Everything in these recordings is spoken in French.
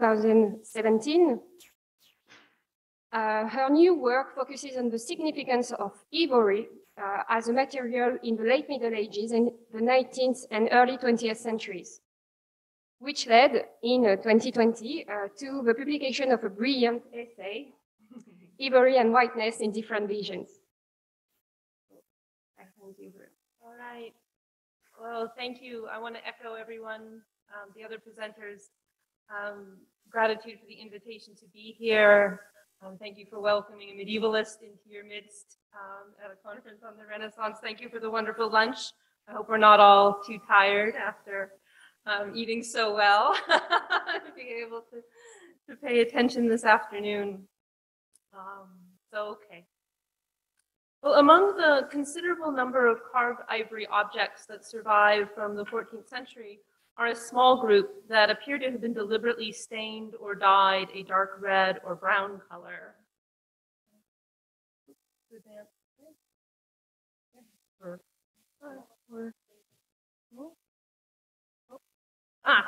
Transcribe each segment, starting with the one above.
2017. Her new work focuses on the significance of ivory as a material in the late Middle Ages and the 19th and early 20th centuries, which led in 2020 to the publication of a brilliant essay, Ivory and Whiteness in Different Visions. All right. Well, thank you. I want to echo everyone, the other presenters, gratitude for the invitation to be here. Thank you for welcoming a medievalist into your midst at a conference on the Renaissance. Thank you for the wonderful lunch. I hope we're not all too tired after eating so well to be able to pay attention this afternoon. Okay. Well, among the considerable number of carved ivory objects that survive from the 14th century are a small group that appear to have been deliberately stained or dyed a dark red or brown color.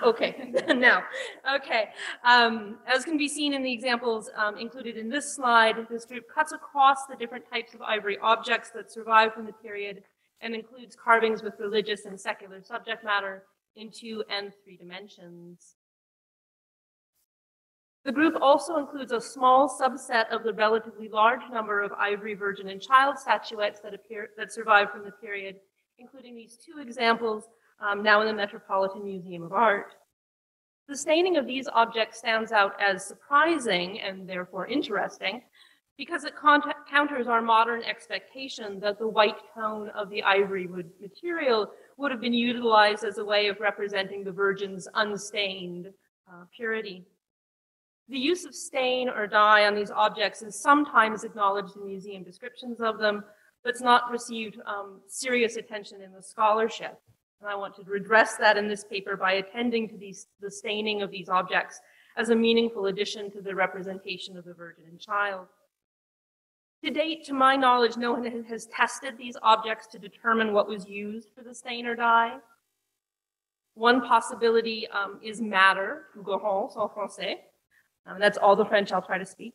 Okay, now, okay. As can be seen in the examples included in this slide, this group cuts across the different types of ivory objects that survive from the period and includes carvings with religious and secular subject matter in 2 and 3 dimensions. The group also includes a small subset of the relatively large number of ivory virgin and child statuettes that survive from the period, including these 2 examples now in the Metropolitan Museum of Art. The staining of these objects stands out as surprising and therefore interesting because it counters our modern expectation that the white tone of the ivory material would have been utilized as a way of representing the Virgin's unstained purity. The use of stain or dye on these objects is sometimes acknowledged in museum descriptions of them, but it's not received serious attention in the scholarship. And I want to redress that in this paper by attending to the staining of these objects as a meaningful addition to the representation of the Virgin and Child. To date, to my knowledge, no one has tested these objects to determine what was used for the stain or dye. One possibility is madder, gourance en français. That's all the French I'll try to speak.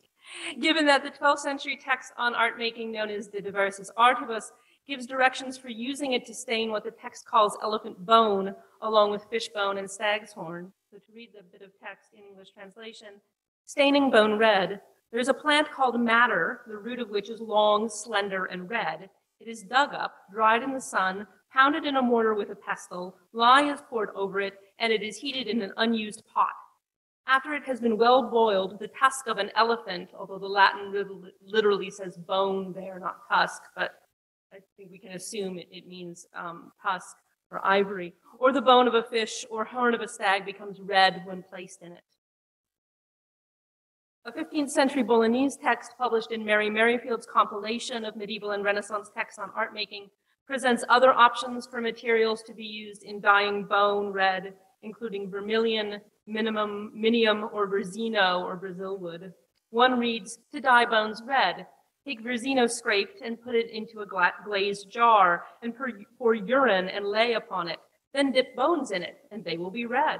Given that the 12th century text on art making known as the De Versus Artibus gives directions for using it to stain what the text calls elephant bone, along with fish bone and stag's horn. So to read the bit of text in English translation, staining bone red. There's a plant called madder, the root of which is long, slender, and red. It is dug up, dried in the sun, pounded in a mortar with a pestle, lye is poured over it, and it is heated in an unused pot. After it has been well boiled, the tusk of an elephant, although the Latin literally says bone there, not tusk, but I think we can assume it means tusk or ivory, or the bone of a fish or horn of a stag becomes red when placed in it. A 15th century Bolognese text published in Mary Merrifield's compilation of medieval and Renaissance texts on art making presents other options for materials to be used in dyeing bone red, including vermilion, minium, or verzino, or Brazil wood. One reads, to dye bones red, take verzino scraped and put it into a glazed jar and pour urine and lay upon it. Then dip bones in it, and they will be red.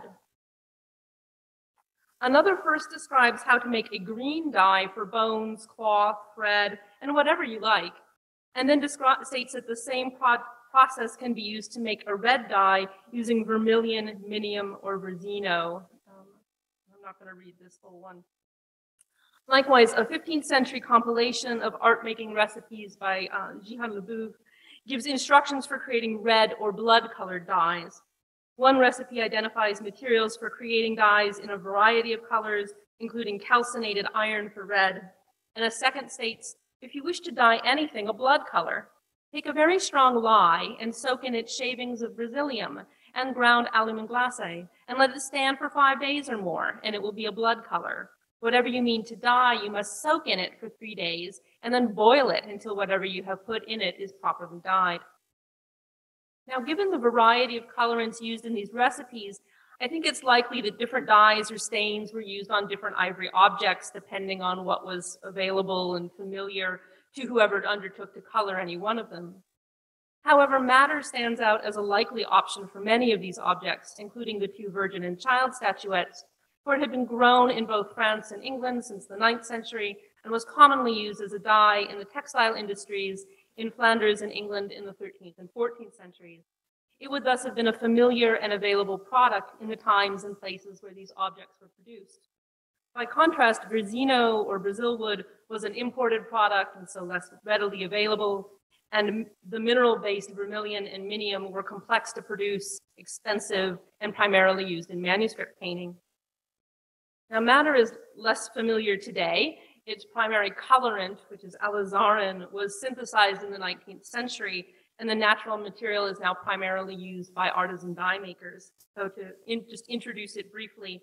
Another first describes how to make a green dye for bones, cloth, thread, and whatever you like, and then states that the same process can be used to make a red dye using vermilion, minium, or verzino. I'm not going to read this whole one. Likewise, a 15th century compilation of art-making recipes by Jehan Lebouve gives instructions for creating red or blood-colored dyes. One recipe identifies materials for creating dyes in a variety of colors, including calcinated iron for red. And a second states, if you wish to dye anything a blood color, take a very strong lye and soak in it shavings of Brazilium and ground alum glace, and let it stand for 5 days or more, and it will be a blood color. Whatever you mean to dye, you must soak in it for 3 days, and then boil it until whatever you have put in it is properly dyed. Now, given the variety of colorants used in these recipes, I think it's likely that different dyes or stains were used on different ivory objects depending on what was available and familiar to whoever undertook to color any one of them. However, madder stands out as a likely option for many of these objects, including the 2 Virgin and Child statuettes, for it had been grown in both France and England since the 9th century and was commonly used as a dye in the textile industries in Flanders and England in the 13th and 14th centuries. It would thus have been a familiar and available product in the times and places where these objects were produced. By contrast, Brazino or Brazil wood was an imported product and so less readily available, and the mineral-based vermilion and minium were complex to produce, expensive, and primarily used in manuscript painting. Now, madder is less familiar today. Its primary colorant, which is alizarin, was synthesized in the 19th century, and the natural material is now primarily used by artisan dye makers. So to just introduce it briefly,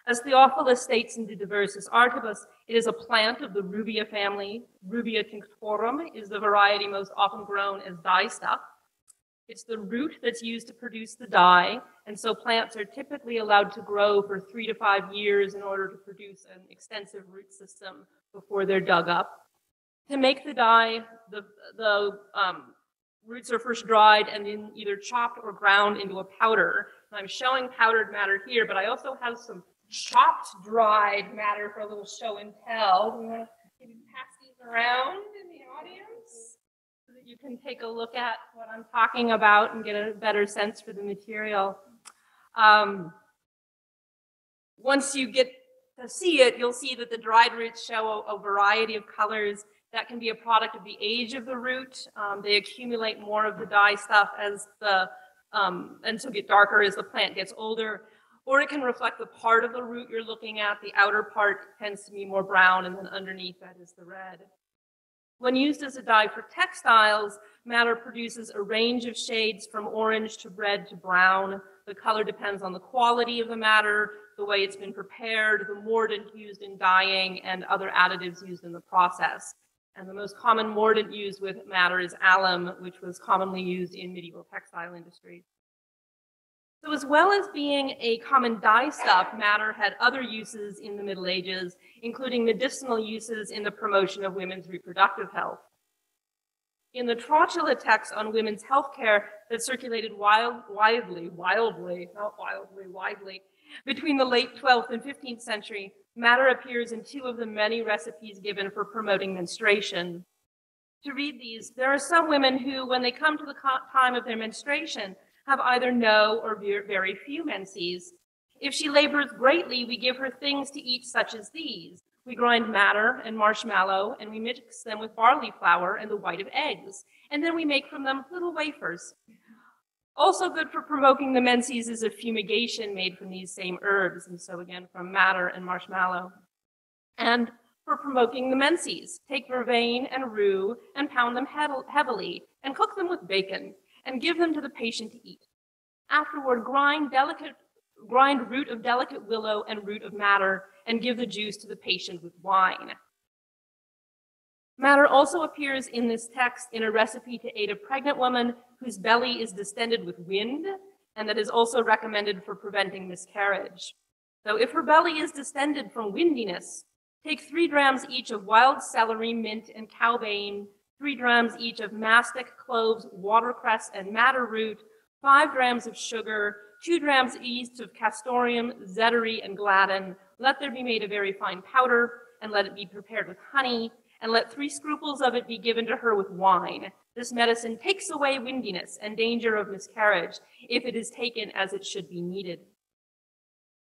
as Theophilus states in De Diversis Artibus, it is a plant of the Rubia family. Rubia tinctorum is the variety most often grown as dyestuff. It's the root that's used to produce the dye, and so plants are typically allowed to grow for 3 to 5 years in order to produce an extensive root system before they're dug up. To make the dye, the roots are first dried and then either chopped or ground into a powder. And I'm showing powdered madder here, but I also have some chopped dried madder for a little show and tell. Do you want to maybe pass these around in the audience so that you can take a look at what I'm talking about and get a better sense for the material? Once you get to see it, you'll see that the dried roots show a variety of colors. That can be a product of the age of the root. They accumulate more of the dye stuff as and so get darker as the plant gets older. Or it can reflect the part of the root you're looking at. The outer part tends to be more brown, and then underneath that is the red. When used as a dye for textiles, madder produces a range of shades from orange to red to brown. The color depends on the quality of the madder, the way it's been prepared, the mordant used in dyeing, and other additives used in the process. And the most common mordant used with madder is alum, which was commonly used in medieval textile industries. So as well as being a common dyestuff, madder had other uses in the Middle Ages, including medicinal uses in the promotion of women's reproductive health. In the Trotula text on women's health care that circulated widely between the late 12th and 15th century, madder appears in 2 of the many recipes given for promoting menstruation. To read these, there are some women who, when they come to the time of their menstruation, have either no or very few menses. If she labors greatly, we give her things to eat such as these. We grind madder and marshmallow, and we mix them with barley flour and the white of eggs, and then we make from them little wafers. Also good for provoking the menses is a fumigation made from these same herbs, and so again from madder and marshmallow. And for provoking the menses, take vervain and rue and pound them heavily and cook them with bacon and give them to the patient to eat. Afterward, grind root of delicate willow and root of madder and give the juice to the patient with wine. Madder also appears in this text in a recipe to aid a pregnant woman whose belly is distended with wind, and that is also recommended for preventing miscarriage. So if her belly is distended from windiness, take 3 drams each of wild celery, mint, and cowbane, 3 drams each of mastic, cloves, watercress, and madder root, 5 drams of sugar, 2 drams each of castoreum, zeddery, and gladden. Let there be made a very fine powder, and let it be prepared with honey, and let 3 scruples of it be given to her with wine. This medicine takes away windiness and danger of miscarriage, if it is taken as it should be needed.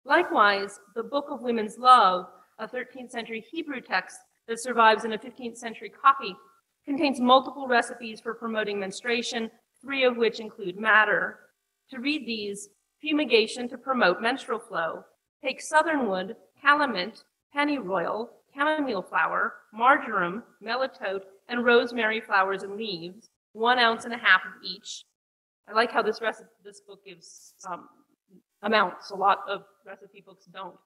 Likewise, the Book of Women's Love, a 13th century Hebrew text that survives in a 15th century copy, contains multiple recipes for promoting menstruation, 3 of which include madder. To read these, fumigation to promote menstrual flow. Take southernwood, calamint, pennyroyal, chamomile flower, marjoram, melatote, and rosemary flowers and leaves, 1.5 ounces of each. I like how this book gives amounts. A lot of recipe books don't.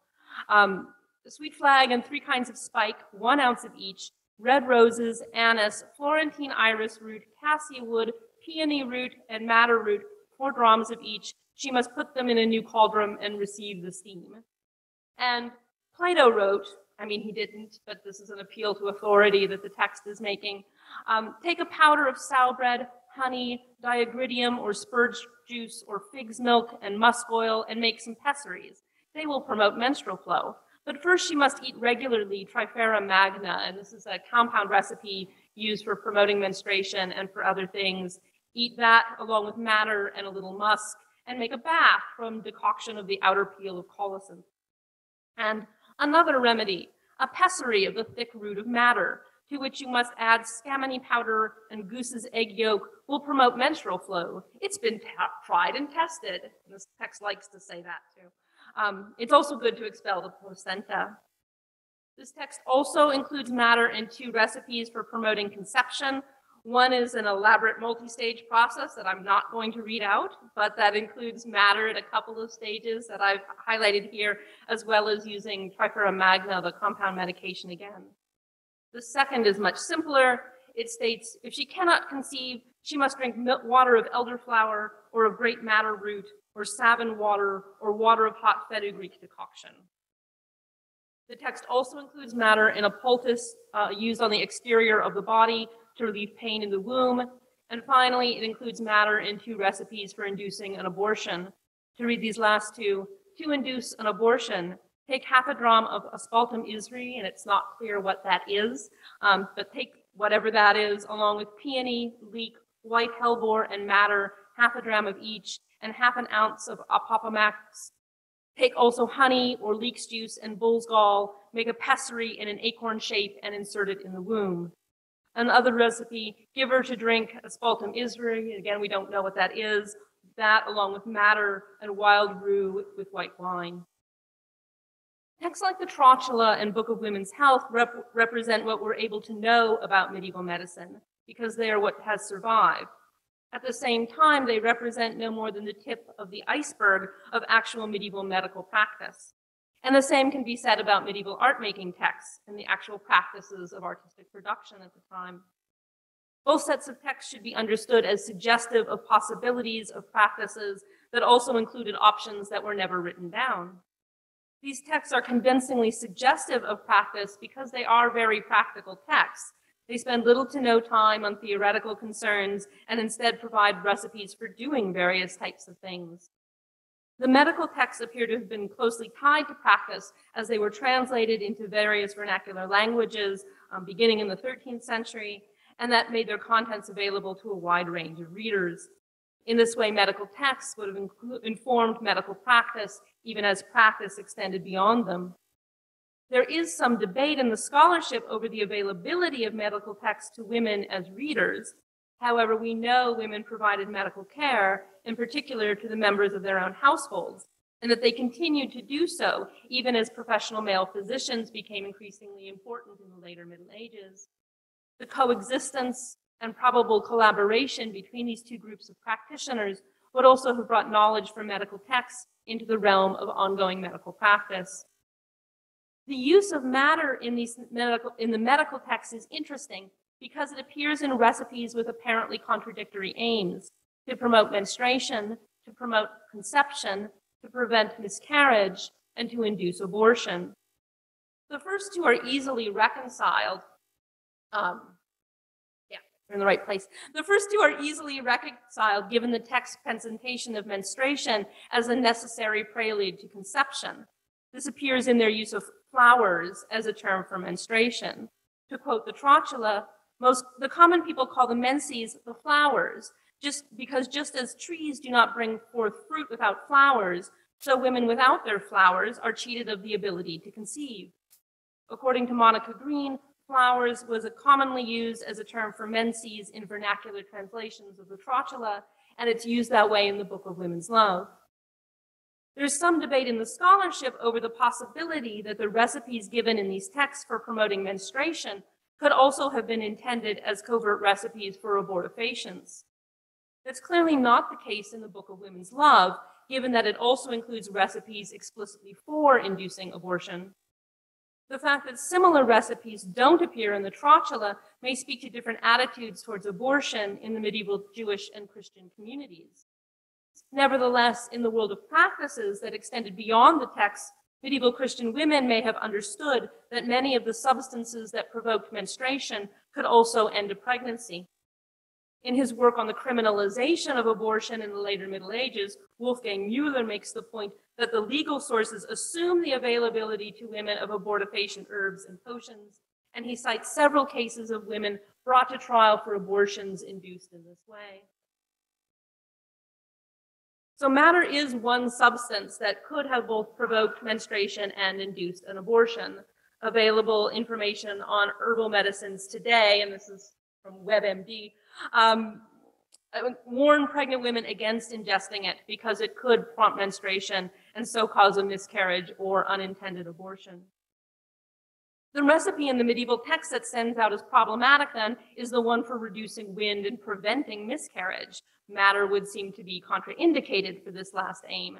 The sweet flag and 3 kinds of spike, 1 ounce of each, red roses, anise, Florentine iris root, cassia wood, peony root, and madder root, 4 drachms of each. She must put them in a new cauldron and receive the steam. And Plato wrote, I mean, he didn't, but this is an appeal to authority that the text is making. Take a powder of sow bread, honey, diagridium or spurge juice or fig's milk and musk oil and make some pessaries. they will promote menstrual flow. But first, she must eat regularly Trifera magna, and this is a compound recipe used for promoting menstruation and for other things. Eat that along with madder and a little musk, and make a bath from decoction of the outer peel of colocynth. And another remedy, a pessary of the thick root of madder, to which you must add scammony powder and goose's egg yolk, will promote menstrual flow. It's been tried and tested. And this text likes to say that too. It's also good to expel the placenta. This text also includes madder in 2 recipes for promoting conception. One is an elaborate multi-stage process that I'm not going to read out, but that includes madder at a couple of stages that I've highlighted here, as well as using Trifera magna, the compound medication again. The second is much simpler. It states, if she cannot conceive, she must drink water of elderflower or of great madder root or savin water or water of hot fenugreek decoction. The text also includes madder in a poultice used on the exterior of the body to relieve pain in the womb. And finally, it includes madder in 2 recipes for inducing an abortion. To read these last 2, to induce an abortion, take half a dram of asphaltum isri, and it's not clear what that is, but take whatever that is, along with peony, leek, white hellebore, and madder, half a dram of each, and half an ounce of apopamax. Take also honey or leek's juice and bull's gall, make a pessary in an acorn shape, and insert it in the womb. Another recipe, give her to drink asphaltum isri. Again, we don't know what that is. That along with madder and wild rue with white wine. Texts like the Trotula and Book of Women's Health represent what we're able to know about medieval medicine because they are what has survived. At the same time, they represent no more than the tip of the iceberg of actual medieval medical practice. And the same can be said about medieval art-making texts and the actual practices of artistic production at the time. Both sets of texts should be understood as suggestive of possibilities of practices that also included options that were never written down. These texts are convincingly suggestive of practice because they are very practical texts. They spend little to no time on theoretical concerns and instead provide recipes for doing various types of things. The medical texts appear to have been closely tied to practice as they were translated into various vernacular languages beginning in the 13th century, and that made their contents available to a wide range of readers. In this way, medical texts would have informed medical practice, even as practice extended beyond them. There is some debate in the scholarship over the availability of medical texts to women as readers. However, we know women provided medical care, in particular to the members of their own households, and that they continued to do so even as professional male physicians became increasingly important in the later Middle Ages. The coexistence and probable collaboration between these 2 groups of practitioners would also have brought knowledge from medical texts into the realm of ongoing medical practice. The use of madder in the medical text is interesting because it appears in recipes with apparently contradictory aims: to promote menstruation, to promote conception, to prevent miscarriage, and to induce abortion. The first 2 are easily reconciled. We're in the right place. The first 2 are easily reconciled given the text's presentation of menstruation as a necessary prelude to conception. This appears in their use of flowers as a term for menstruation. To quote the Trotula, the common people call the menses the flowers, just as trees do not bring forth fruit without flowers, so women without their flowers are cheated of the ability to conceive. According to Monica Green, flowers was commonly used as a term for menses in vernacular translations of the Trotula, and it's used that way in the Book of Women's Love. There's some debate in the scholarship over the possibility that the recipes given in these texts for promoting menstruation could also have been intended as covert recipes for abortifacients. That's clearly not the case in the Book of Women's Love, given that it also includes recipes explicitly for inducing abortion. The fact that similar recipes don't appear in the Trotula may speak to different attitudes towards abortion in the medieval Jewish and Christian communities. Nevertheless, in the world of practices that extended beyond the text, medieval Christian women may have understood that many of the substances that provoked menstruation could also end a pregnancy. In his work on the criminalization of abortion in the later Middle Ages, Wolfgang Müller makes the point that the legal sources assume the availability to women of abortifacient herbs and potions, and he cites several cases of women brought to trial for abortions induced in this way. So matter is one substance that could have both provoked menstruation and induced an abortion. Available information on herbal medicines today, and this is from WebMD, warn pregnant women against ingesting it because it could prompt menstruation and so cause a miscarriage or unintended abortion. The recipe in the medieval text that sends out as problematic then is the one for reducing wind and preventing miscarriage. Matter would seem to be contraindicated for this last aim.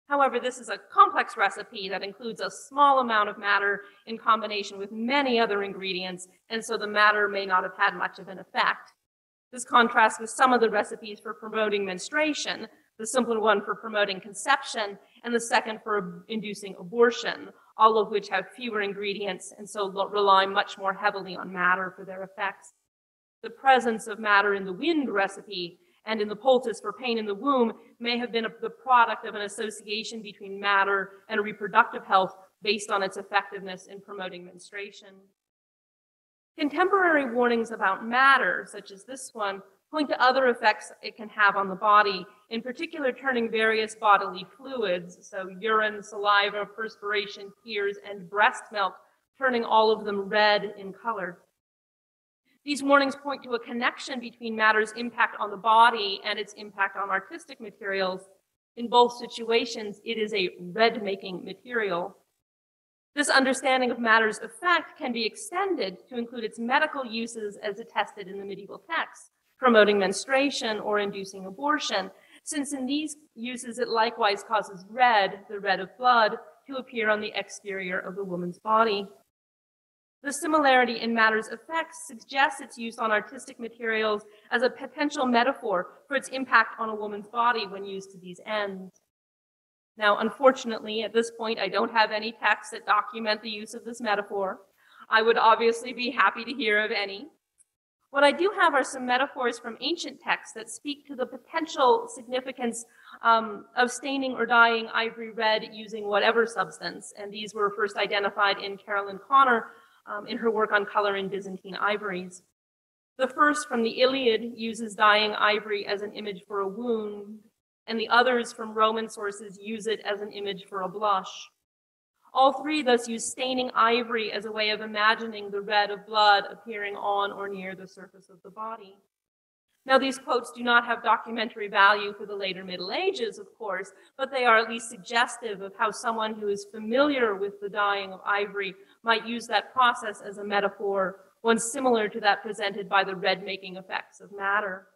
However, this is a complex recipe that includes a small amount of matter in combination with many other ingredients, and so the matter may not have had much of an effect. This contrasts with some of the recipes for promoting menstruation, the simpler one for promoting conception, and the second for inducing abortion, all of which have fewer ingredients and so rely much more heavily on matter for their effects. The presence of matter in the wind recipe and in the poultice for pain in the womb may have been the product of an association between matter and reproductive health based on its effectiveness in promoting menstruation. Contemporary warnings about matter, such as this one, point to other effects it can have on the body, in particular turning various bodily fluids, so urine, saliva, perspiration, tears, and breast milk, turning all of them red in color. These warnings point to a connection between matter's impact on the body and its impact on artistic materials. In both situations, it is a red-making material. This understanding of matter's effect can be extended to include its medical uses as attested in the medieval texts, promoting menstruation or inducing abortion, since in these uses it likewise causes red, the red of blood, to appear on the exterior of the woman's body. The similarity in matter's effects suggests its use on artistic materials as a potential metaphor for its impact on a woman's body when used to these ends. Now, unfortunately, at this point, I don't have any texts that document the use of this metaphor. I would obviously be happy to hear of any. What I do have are some metaphors from ancient texts that speak to the potential significance of staining or dyeing ivory red using whatever substance, and these were first identified in Carolyn Connor in her work on color in Byzantine ivories. The first from the Iliad uses dyeing ivory as an image for a wound, and the others from Roman sources use it as an image for a blush. All three thus use staining ivory as a way of imagining the red of blood appearing on or near the surface of the body. Now, these quotes do not have documentary value for the later Middle Ages, of course, but they are at least suggestive of how someone who is familiar with the dyeing of ivory might use that process as a metaphor, one similar to that presented by the red-making effects of matter.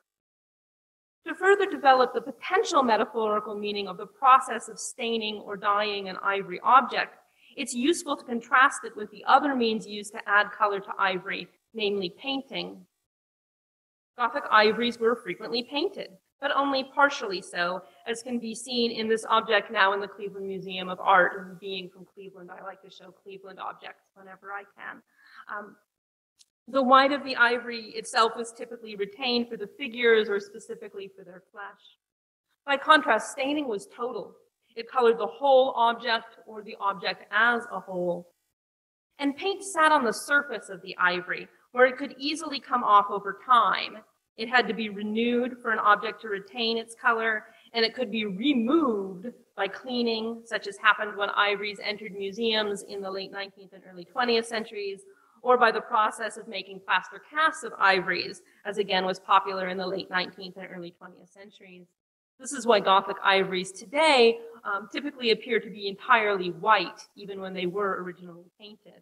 To further develop the potential metaphorical meaning of the process of staining or dyeing an ivory object, it's useful to contrast it with the other means used to add color to ivory, namely painting. Gothic ivories were frequently painted, but only partially so, as can be seen in this object now in the Cleveland Museum of Art. And being from Cleveland, I like to show Cleveland objects whenever I can. The white of the ivory itself was typically retained for the figures or specifically for their flesh. By contrast, staining was total. It colored the whole object or the object as a whole. And paint sat on the surface of the ivory, where it could easily come off over time. It had to be renewed for an object to retain its color, and it could be removed by cleaning, such as happened when ivories entered museums in the late 19th and early 20th centuries, or by the process of making plaster casts of ivories, as again was popular in the late 19th and early 20th centuries. This is why Gothic ivories today typically appear to be entirely white, even when they were originally painted.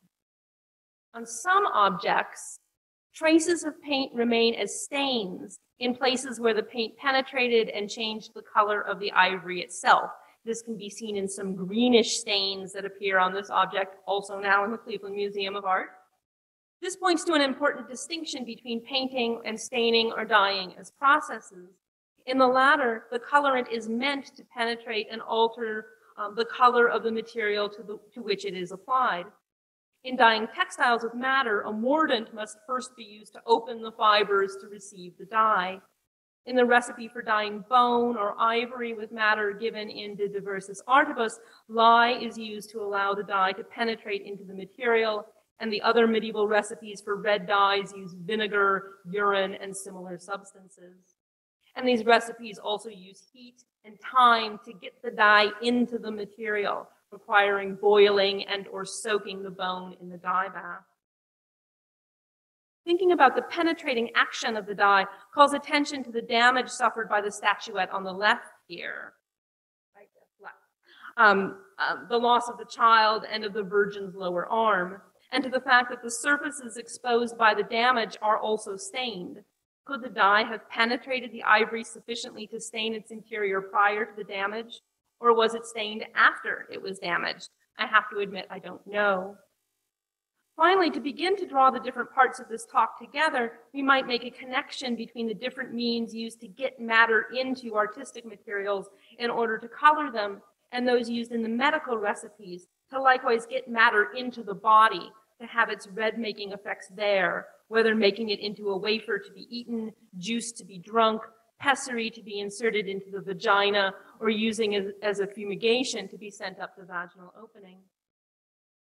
On some objects, traces of paint remain as stains in places where the paint penetrated and changed the color of the ivory itself. This can be seen in some greenish stains that appear on this object, also now in the Cleveland Museum of Art. This points to an important distinction between painting and staining or dyeing as processes. In the latter, the colorant is meant to penetrate and alter the color of the material to which it is applied. In dyeing textiles with madder, a mordant must first be used to open the fibers to receive the dye. In the recipe for dyeing bone or ivory with madder given in De Diversis Artibus, lye is used to allow the dye to penetrate into the material, and the other medieval recipes for red dyes use vinegar, urine, and similar substances. And these recipes also use heat and time to get the dye into the material, requiring boiling and or soaking the bone in the dye bath. Thinking about the penetrating action of the dye calls attention to the damage suffered by the statuette on the left here. Right there, left. The loss of the child and of the Virgin's lower arm, and to the fact that the surfaces exposed by the damage are also stained. Could the dye have penetrated the ivory sufficiently to stain its interior prior to the damage, or was it stained after it was damaged? I have to admit I don't know. Finally, to begin to draw the different parts of this talk together, we might make a connection between the different means used to get matter into artistic materials in order to color them, and those used in the medical recipes to likewise get matter into the body, to have its red-making effects there, whether making it into a wafer to be eaten, juice to be drunk, pessary to be inserted into the vagina, or using it as a fumigation to be sent up the vaginal opening.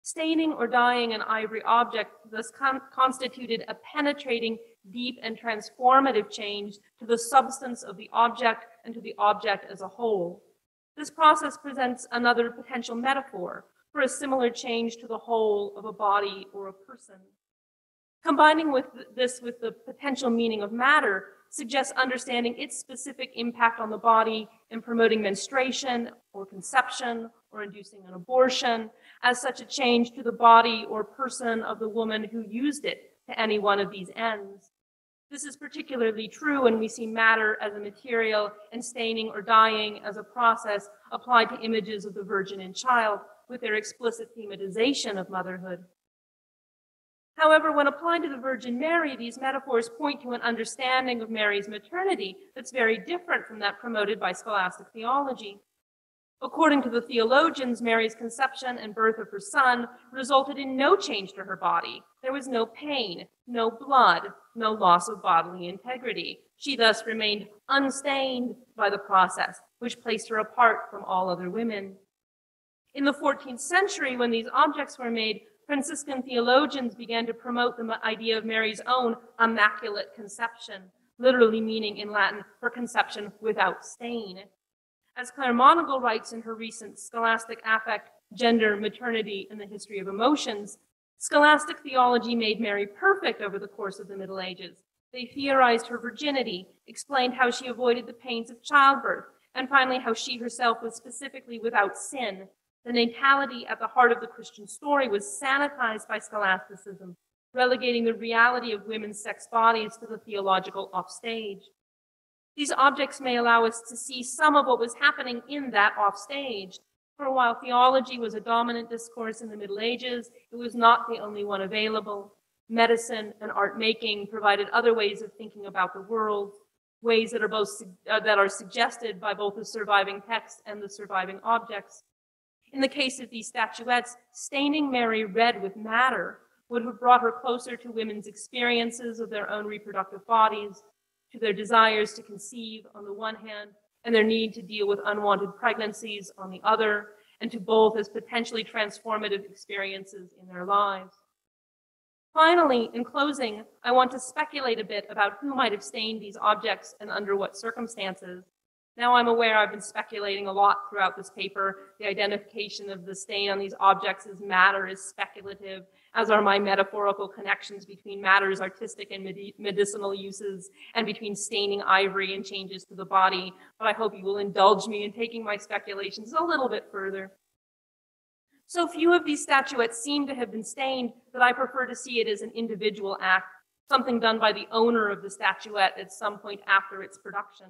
Staining or dyeing an ivory object thus constituted a penetrating, deep, and transformative change to the substance of the object and to the object as a whole. This process presents another potential metaphor for a similar change to the whole of a body or a person. Combining this with the potential meaning of matter suggests understanding its specific impact on the body in promoting menstruation or conception or inducing an abortion as such a change to the body or person of the woman who used it to any one of these ends. This is particularly true when we see matter as a material and staining or dyeing as a process applied to images of the Virgin and Child with their explicit thematization of motherhood. However, when applied to the Virgin Mary, these metaphors point to an understanding of Mary's maternity that's very different from that promoted by scholastic theology. According to the theologians, Mary's conception and birth of her son resulted in no change to her body. There was no pain, no blood, no loss of bodily integrity. She thus remained unstained by the process, which placed her apart from all other women. In the 14th century, when these objects were made, Franciscan theologians began to promote the idea of Mary's own immaculate conception, literally meaning in Latin, her conception without stain. As Claire Monagle writes in her recent Scholastic Affect, Gender, Maternity, and the History of Emotions, scholastic theology made Mary perfect over the course of the Middle Ages. They theorized her virginity, explained how she avoided the pains of childbirth, and finally how she herself was specifically without sin. The natality at the heart of the Christian story was sanitized by scholasticism, relegating the reality of women's sex bodies to the theological offstage. These objects may allow us to see some of what was happening in that offstage. For while theology was a dominant discourse in the Middle Ages, it was not the only one available. Medicine and art making provided other ways of thinking about the world, ways that are suggested by both the surviving text and the surviving objects. In the case of these statuettes, staining Mary red with matter would have brought her closer to women's experiences of their own reproductive bodies, to their desires to conceive on the one hand, and their need to deal with unwanted pregnancies on the other, and to both as potentially transformative experiences in their lives. Finally, in closing, I want to speculate a bit about who might have stained these objects and under what circumstances. Now I'm aware I've been speculating a lot throughout this paper. The identification of the stain on these objects as matter is speculative, as are my metaphorical connections between matter's artistic and medicinal uses and between staining ivory and changes to the body. But I hope you will indulge me in taking my speculations a little bit further. So few of these statuettes seem to have been stained that I prefer to see it as an individual act, something done by the owner of the statuette at some point after its production.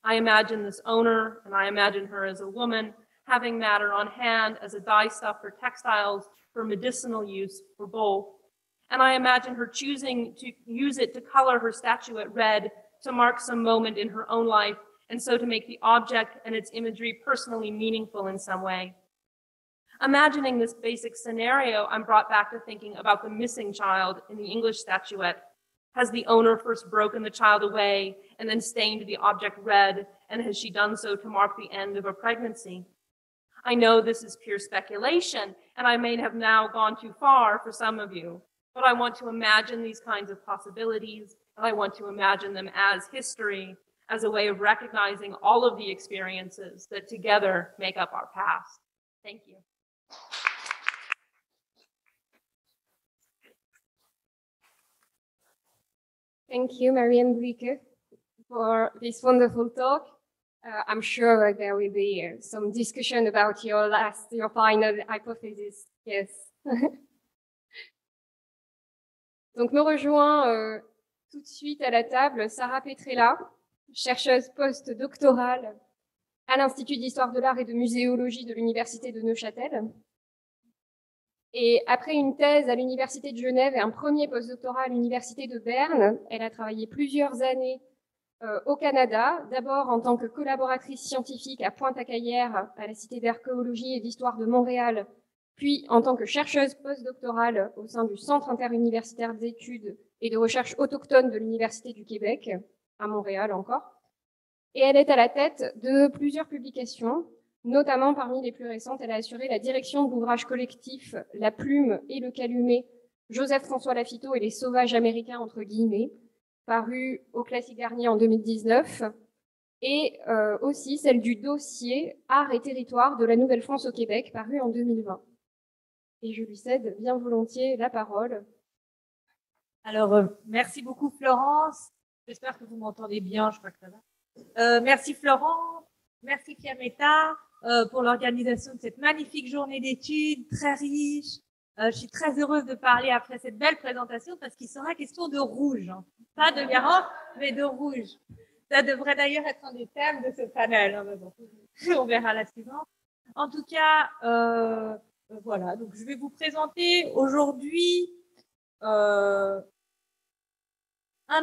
I imagine this owner, and I imagine her as a woman, having matter on hand as a dye stuff for textiles, for medicinal use, for both. And I imagine her choosing to use it to color her statuette red to mark some moment in her own life, and so to make the object and its imagery personally meaningful in some way. Imagining this basic scenario, I'm brought back to thinking about the missing child in the English statuette. Has the owner first broken the child away and then stained the object red, and has she done so to mark the end of a pregnancy? I know this is pure speculation, and I may have now gone too far for some of you, but I want to imagine these kinds of possibilities, and I want to imagine them as history, as a way of recognizing all of the experiences that together make up our past. Thank you. Thank you, Marianne Brieke, for this wonderful talk. I'm sure there will be some discussion about your final hypothesis. Yes. Donc, me rejoint tout de suite à la table Sarah Petrella, chercheuse post-doctorale à l'Institut d'histoire de l'art et de muséologie de l'Université de Neuchâtel. Et après une thèse à l'Université de Genève et un premier postdoctorat à l'Université de Berne, elle a travaillé plusieurs années au Canada, d'abord en tant que collaboratrice scientifique à Pointe-à-Cayère, à la Cité d'archéologie et d'histoire de Montréal, puis en tant que chercheuse postdoctorale au sein du Centre interuniversitaire d'études et de recherche autochtone de l'Université du Québec, à Montréal encore. Et elle est à la tête de plusieurs publications, notamment parmi les plus récentes, elle a assuré la direction de l'ouvrage collectif La Plume et le Calumet, Joseph-François Lafitau et les sauvages américains, entre guillemets, paru au Classique Garnier en 2019, et aussi celle du dossier Art et territoire de la Nouvelle-France au Québec, paru en 2020. Et je lui cède bien volontiers la parole. Alors, merci beaucoup Florence. J'espère que vous m'entendez bien, je crois que ça va. Merci Florent, merci Fiammetta pour l'organisation de cette magnifique journée d'études, très riche. Je suis très heureuse de parler après cette belle présentation parce qu'il sera question de rouge, hein. Pas de Garance, mais de rouge. Ça devrait d'ailleurs être un des thèmes de ce panel, hein, mais bon, on verra la suivante. En tout cas, voilà, donc je vais vous présenter aujourd'hui un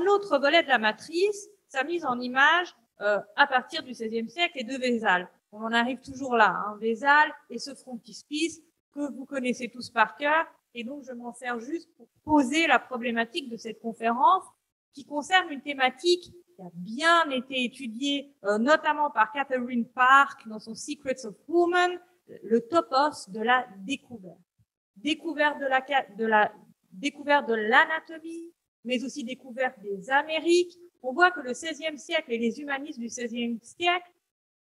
autre volet de la matrice, sa mise en image à partir du XVIe siècle et de Vézal. On en arrive toujours là, hein, Vézal et ce frontispice que vous connaissez tous par cœur, et donc je m'en sers juste pour poser la problématique de cette conférence qui concerne une thématique qui a bien été étudiée, notamment par Catherine Park dans son Secrets of Women, le topos de la découverte. Découverte de l'anatomie, mais aussi découverte des Amériques. On voit que le XVIe siècle et les humanistes du XVIe siècle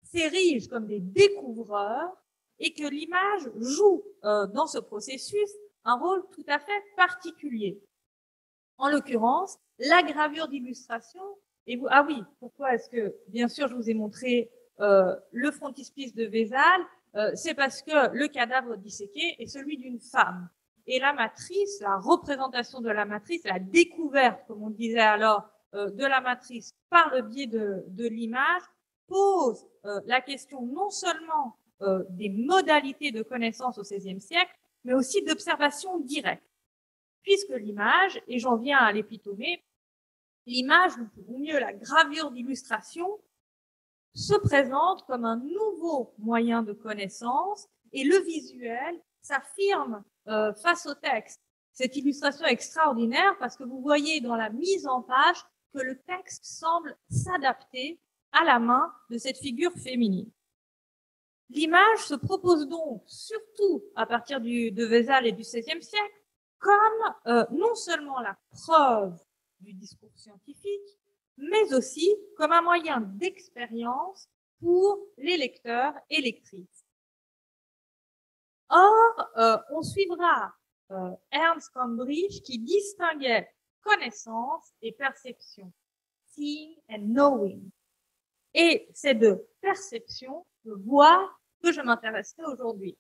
s'érigent comme des découvreurs et que l'image joue dans ce processus un rôle tout à fait particulier. En l'occurrence, la gravure d'illustration, et vous, ah oui, pourquoi est-ce que, bien sûr, je vous ai montré le frontispice de Vézal, c'est parce que le cadavre disséqué est celui d'une femme. Et la matrice, la représentation de la matrice, la découverte, comme on disait alors, de la matrice par le biais de l'image, pose la question non seulement des modalités de connaissance au XVIe siècle, mais aussi d'observation directe. Puisque l'image, et j'en viens à l'épitomée, l'image, ou mieux la gravure d'illustration, se présente comme un nouveau moyen de connaissance et le visuel s'affirme face au texte. Cette illustration est extraordinaire parce que vous voyez dans la mise en page que le texte semble s'adapter à la main de cette figure féminine. L'image se propose donc, surtout à partir de Vézal et du XVIe siècle, comme non seulement la preuve du discours scientifique, mais aussi comme un moyen d'expérience pour les lecteurs et lectrices. Or, on suivra Ernst Cambridge qui distinguait connaissance et perception, seeing and knowing. Et c'est de perception, de voir, que je m'intéresserai aujourd'hui.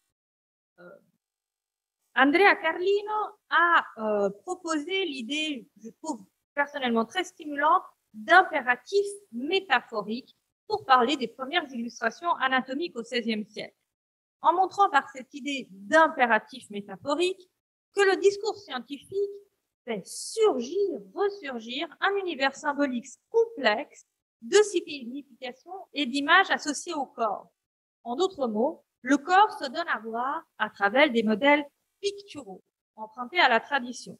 Andrea Carlino a proposé l'idée, je trouve personnellement très stimulante, d'impératif métaphorique pour parler des premières illustrations anatomiques au XVIe siècle, en montrant par cette idée d'impératif métaphorique que le discours scientifique fait surgir, ressurgir un univers symbolique complexe de signification et d'images associées au corps. En d'autres mots, le corps se donne à voir à travers des modèles picturaux, empruntés à la tradition.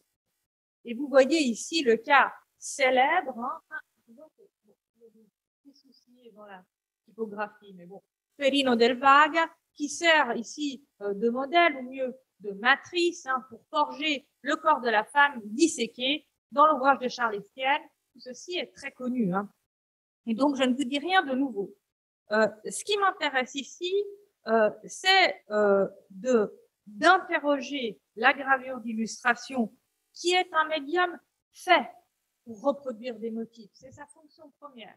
Et vous voyez ici le cas célèbre, il y a des petits soucis dans la typographie, mais bon, Perino del Vaga, qui sert ici de modèle, ou mieux de matrice, pour forger le corps de la femme disséqué dans l'ouvrage de Charles Estienne. Tout ceci est très connu. Et donc, je ne vous dis rien de nouveau. Ce qui m'intéresse ici, c'est d'interroger la gravure d'illustration, qui est un médium fait pour reproduire des motifs. C'est sa fonction première.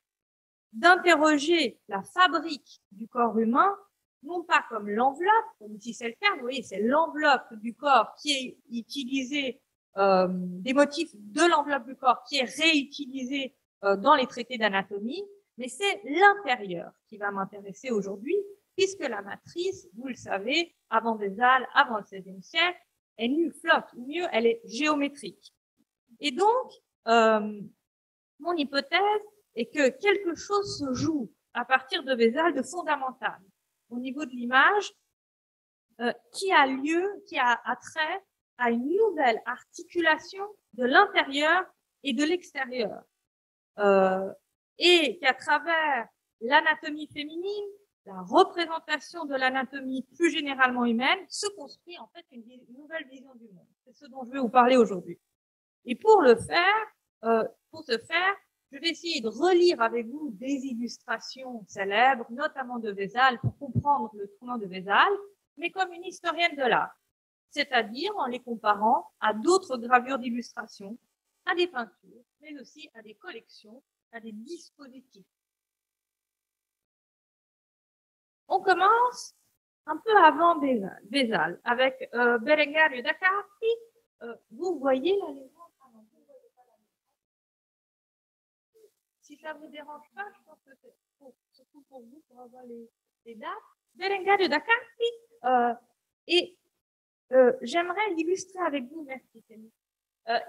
D'interroger la fabrique du corps humain, non pas comme l'enveloppe, comme ici c'est le cas, vous voyez, c'est l'enveloppe du corps qui est utilisée, des motifs de l'enveloppe du corps qui est réutilisée dans les traités d'anatomie, mais c'est l'intérieur qui va m'intéresser aujourd'hui, puisque la matrice, vous le savez, avant Vézal, avant le XVIe siècle, est nue, flotte, ou mieux, elle est géométrique. Et donc, mon hypothèse est que quelque chose se joue à partir de Vézal de fondamental au niveau de l'image, qui a lieu, qui a trait à une nouvelle articulation de l'intérieur et de l'extérieur, et qu'à travers l'anatomie féminine, la représentation de l'anatomie plus généralement humaine, se construit en fait une nouvelle vision du monde. C'est ce dont je vais vous parler aujourd'hui. Et pour ce faire, je vais essayer de relire avec vous des illustrations célèbres, notamment de Vézal, pour comprendre le tournant de Vézal, mais comme une historienne de l'art, c'est-à-dire en les comparant à d'autres gravures d'illustration, à des peintures, mais aussi à des collections, à des dispositifs. On commence un peu avant Vézal, avec Berengario da Carpi. Vous voyez la légende? Si ça vous dérange pas, je pense que c'est surtout pour vous, pour avoir les dates. Berengario da Carpi, et j'aimerais illustrer avec vous, merci Témy,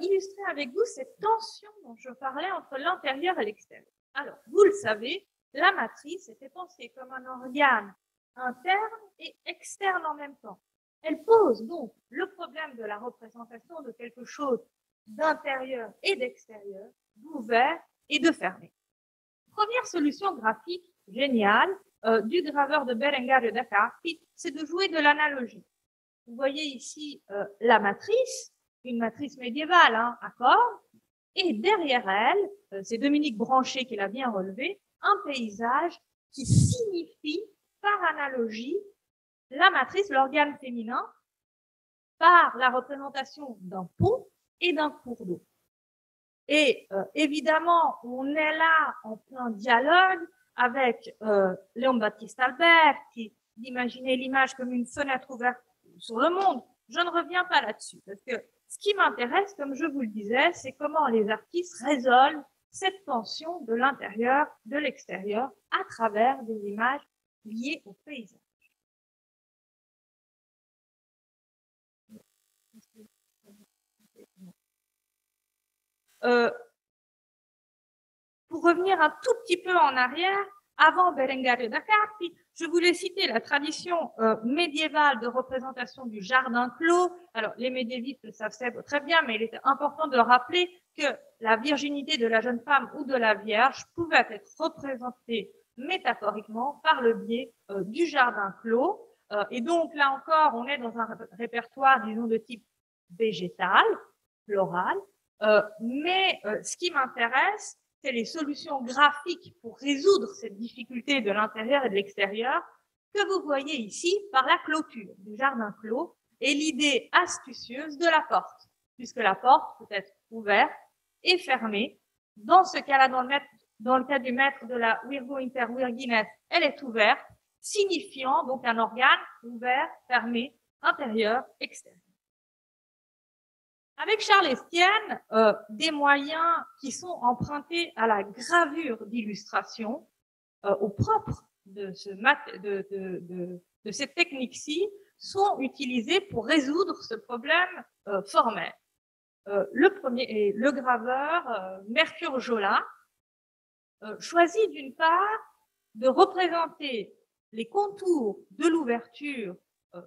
illustrer avec vous cette tension dont je parlais entre l'intérieur et l'extérieur. Alors, vous le savez, la matrice était pensée comme un organe interne et externe en même temps. Elle pose donc le problème de la représentation de quelque chose d'intérieur et d'extérieur, d'ouvert et de fermé. Première solution graphique géniale du graveur de Berengario da Carpi, c'est de jouer de l'analogie. Vous voyez ici la matrice, une matrice médiévale, à corps, et derrière elle, c'est Dominique Branchet qui l'a bien relevé, un paysage qui signifie par analogie la matrice, l'organe féminin, par la représentation d'un pont et d'un cours d'eau. Et évidemment, on est là en plein dialogue avec Léon Baptiste Albert, qui imaginait l'image comme une fenêtre ouverte sur le monde. Je ne reviens pas là-dessus, parce que ce qui m'intéresse, comme je vous le disais, c'est comment les artistes résolvent cette tension de l'intérieur, de l'extérieur, à travers des images liées au paysage. Pour revenir un tout petit peu en arrière, avant Berengario da Carpi, je voulais citer la tradition médiévale de représentation du jardin clos. Alors, les médiévistes le savent très bien, mais il était important de rappeler que la virginité de la jeune femme ou de la vierge pouvait être représentée métaphoriquement par le biais du jardin clos. Et donc, là encore, on est dans un répertoire, disons, de type végétal, floral. Mais ce qui m'intéresse, c'est les solutions graphiques pour résoudre cette difficulté de l'intérieur et de l'extérieur que vous voyez ici par la clôture du jardin clos et l'idée astucieuse de la porte, puisque la porte peut être ouverte et fermée. Dans ce cas-là, dans le cas du maître de la Virgo Inter Virgines, elle est ouverte, signifiant donc un organe ouvert, fermé, intérieur, extérieur. Avec Charles Estienne, des moyens qui sont empruntés à la gravure d'illustration, au propre de cette technique-ci, sont utilisés pour résoudre ce problème formel. Le premier est le graveur Mercure Jola, choisit d'une part de représenter les contours de l'ouverture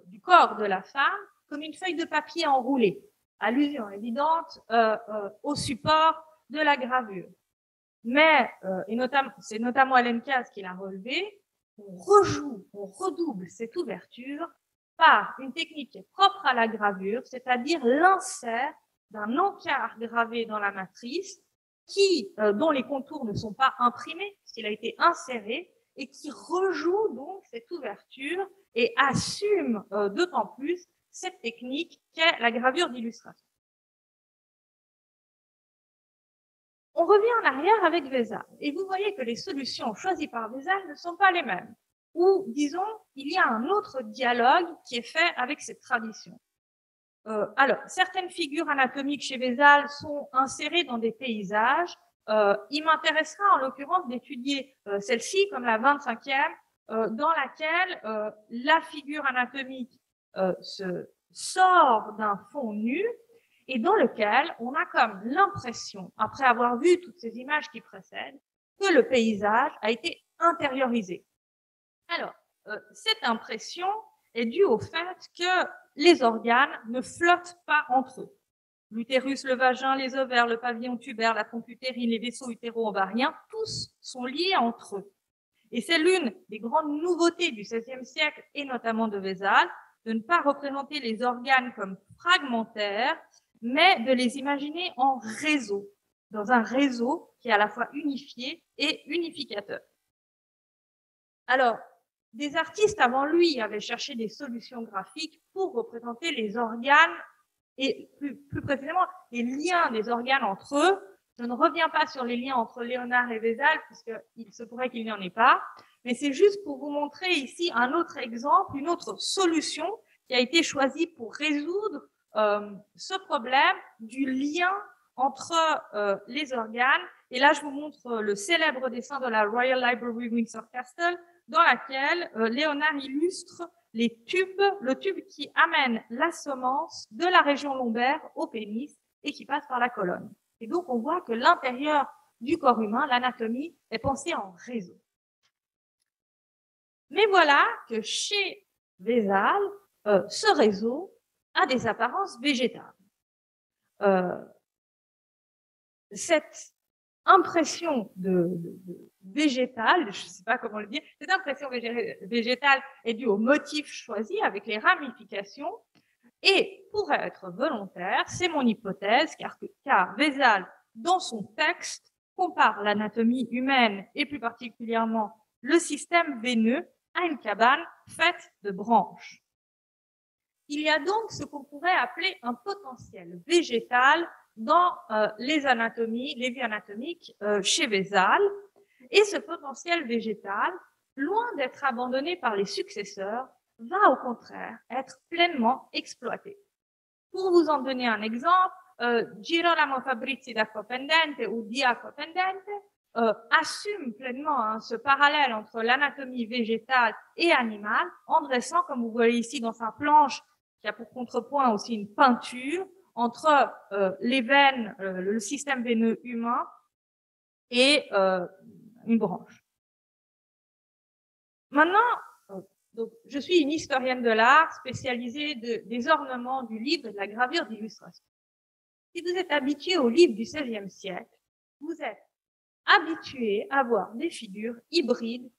du corps de la femme comme une feuille de papier enroulée, allusion évidente au support de la gravure. Mais, c'est notamment Hélène Caz qui l'a relevé, on rejoue, on redouble cette ouverture par une technique qui est propre à la gravure, c'est-à-dire l'insert d'un encart gravé dans la matrice dont les contours ne sont pas imprimés, puisqu'il a été inséré, et qui rejoue donc cette ouverture et assume d'autant plus cette technique qu'est la gravure d'illustration. On revient en arrière avec Vézal, et vous voyez que les solutions choisies par Vézal ne sont pas les mêmes. Ou, disons, il y a un autre dialogue qui est fait avec cette tradition. Alors, certaines figures anatomiques chez Vézal sont insérées dans des paysages. Il m'intéressera en l'occurrence d'étudier celle-ci comme la 25e, dans laquelle la figure anatomique se sort d'un fond nu et dans lequel on a comme l'impression, après avoir vu toutes ces images qui précèdent, que le paysage a été intériorisé. Alors, cette impression est due au fait que les organes ne flottent pas entre eux. L'utérus, le vagin, les ovaires, le pavillon tubaire, la trompe utérine, les vaisseaux utéro-ovariens, tous sont liés entre eux. Et c'est l'une des grandes nouveautés du XVIe siècle, et notamment de Vézal, de ne pas représenter les organes comme fragmentaires, mais de les imaginer en réseau, dans un réseau qui est à la fois unifié et unificateur. Alors, des artistes avant lui avaient cherché des solutions graphiques pour représenter les organes et plus précisément les liens des organes entre eux. Je ne reviens pas sur les liens entre Léonard et Vézal, puisqu'il se pourrait qu'il n'y en ait pas, mais c'est juste pour vous montrer ici un autre exemple, une autre solution qui a été choisie pour résoudre ce problème du lien entre les organes. Et là, je vous montre le célèbre dessin de la Royal Library Windsor Castle, dans laquelle Léonard illustre le tube qui amène la semence de la région lombaire au pénis et qui passe par la colonne. Et donc, on voit que l'intérieur du corps humain, l'anatomie, est pensée en réseau. Mais voilà que chez Vézal, ce réseau a des apparences végétales. Cette impression de végétale, je ne sais pas comment le dire, cette impression végétale est due au motif choisi avec les ramifications et pourrait être volontaire, c'est mon hypothèse, car Vézal, dans son texte, compare l'anatomie humaine et plus particulièrement le système veineux à une cabane faite de branches. Il y a donc ce qu'on pourrait appeler un potentiel végétal dans les vies anatomiques chez Vézal. Et ce potentiel végétal, loin d'être abandonné par les successeurs, va au contraire être pleinement exploité. Pour vous en donner un exemple, Girolamo Fabrizi d'Acquapendente ou di Acquapendente assume pleinement ce parallèle entre l'anatomie végétale et animale en dressant, comme vous voyez ici dans sa planche, qui a pour contrepoint aussi une peinture, entre les veines, le système veineux humain et une branche. Maintenant, donc, je suis une historienne de l'art spécialisée des ornements du livre et de la gravure d'illustration. Si vous êtes habitué aux livres du XVIe siècle, vous êtes habitué à voir des figures hybrides,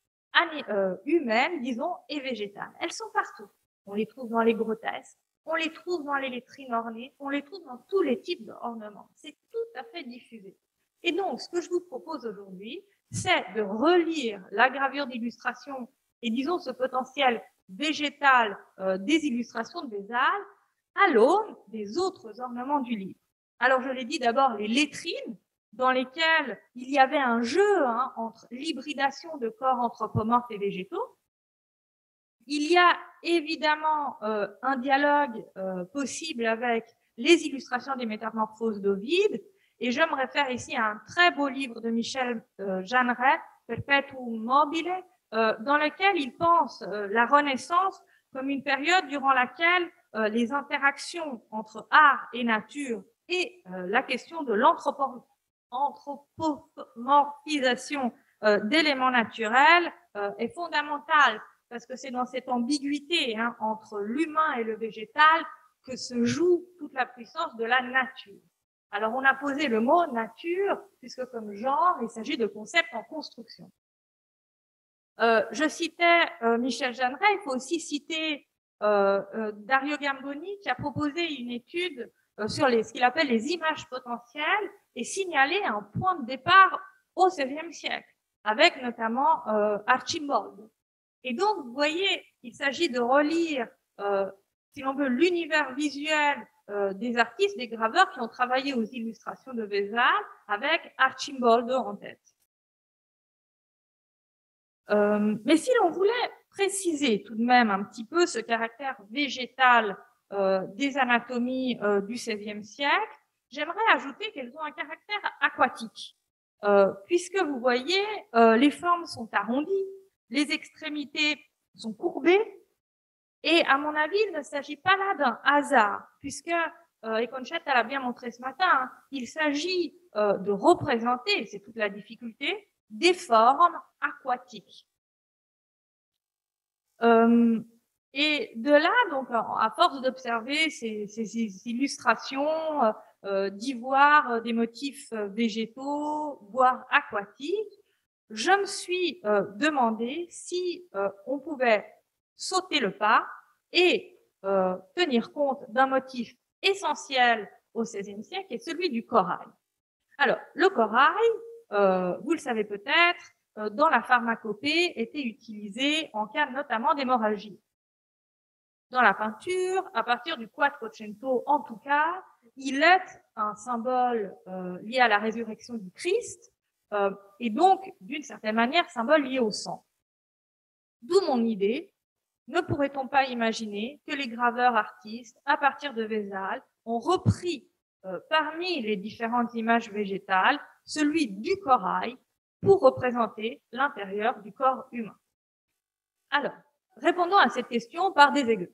humaines, disons, et végétales. Elles sont partout. On les trouve dans les grotesques, on les trouve dans les lettrines ornées, on les trouve dans tous les types d'ornements. C'est tout à fait diffusé. Et donc, ce que je vous propose aujourd'hui, c'est de relire la gravure d'illustration et disons ce potentiel végétal des illustrations de Vézal à l'aune des autres ornements du livre. Alors, je l'ai dit d'abord, les lettrines, dans lesquelles il y avait un jeu entre l'hybridation de corps anthropomorphes et végétaux. Il y a évidemment un dialogue possible avec les illustrations des métamorphoses d'Ovide, et je me réfère ici à un très beau livre de Michel Jeanneret, Perpetuum mobile, dans lequel il pense la Renaissance comme une période durant laquelle les interactions entre art et nature et la question de l'anthropomorphisation d'éléments naturels est fondamentale parce que c'est dans cette ambiguïté entre l'humain et le végétal que se joue toute la puissance de la nature. Alors, on a posé le mot nature, puisque comme genre, il s'agit de concepts en construction. Je citais Michel Jeanneret, il faut aussi citer Dario Gamboni, qui a proposé une étude sur ce qu'il appelle les images potentielles et signalé un point de départ au XVIe siècle, avec notamment Archimbolde. Et donc, vous voyez, il s'agit de relire, si l'on veut, l'univers visuel des artistes, des graveurs qui ont travaillé aux illustrations de Vézal avec Archimbolde en tête. Mais si l'on voulait préciser tout de même un petit peu ce caractère végétal des anatomies du XVIe siècle, j'aimerais ajouter qu'elles ont un caractère aquatique, puisque vous voyez, les formes sont arrondies, les extrémités sont courbées, et à mon avis, il ne s'agit pas là d'un hasard, puisque, et Conchette l'a bien montré ce matin, il s'agit de représenter, c'est toute la difficulté, des formes aquatiques. Et de là, donc, à force d'observer ces illustrations, d'y voir des motifs végétaux, voire aquatiques, je me suis demandé si on pouvait sauter le pas et tenir compte d'un motif essentiel au XVIe siècle, qui est celui du corail. Alors, le corail, vous le savez peut-être, dans la pharmacopée, était utilisé en cas notamment d'hémorragie. Dans la peinture, à partir du Quattrocento en tout cas, il est un symbole lié à la résurrection du Christ, et donc, d'une certaine manière, symbole lié au sang. D'où mon idée, ne pourrait-on pas imaginer que les graveurs artistes, à partir de Vézal, ont repris parmi les différentes images végétales, celui du corail pour représenter l'intérieur du corps humain. Alors, répondons à cette question par des exemples.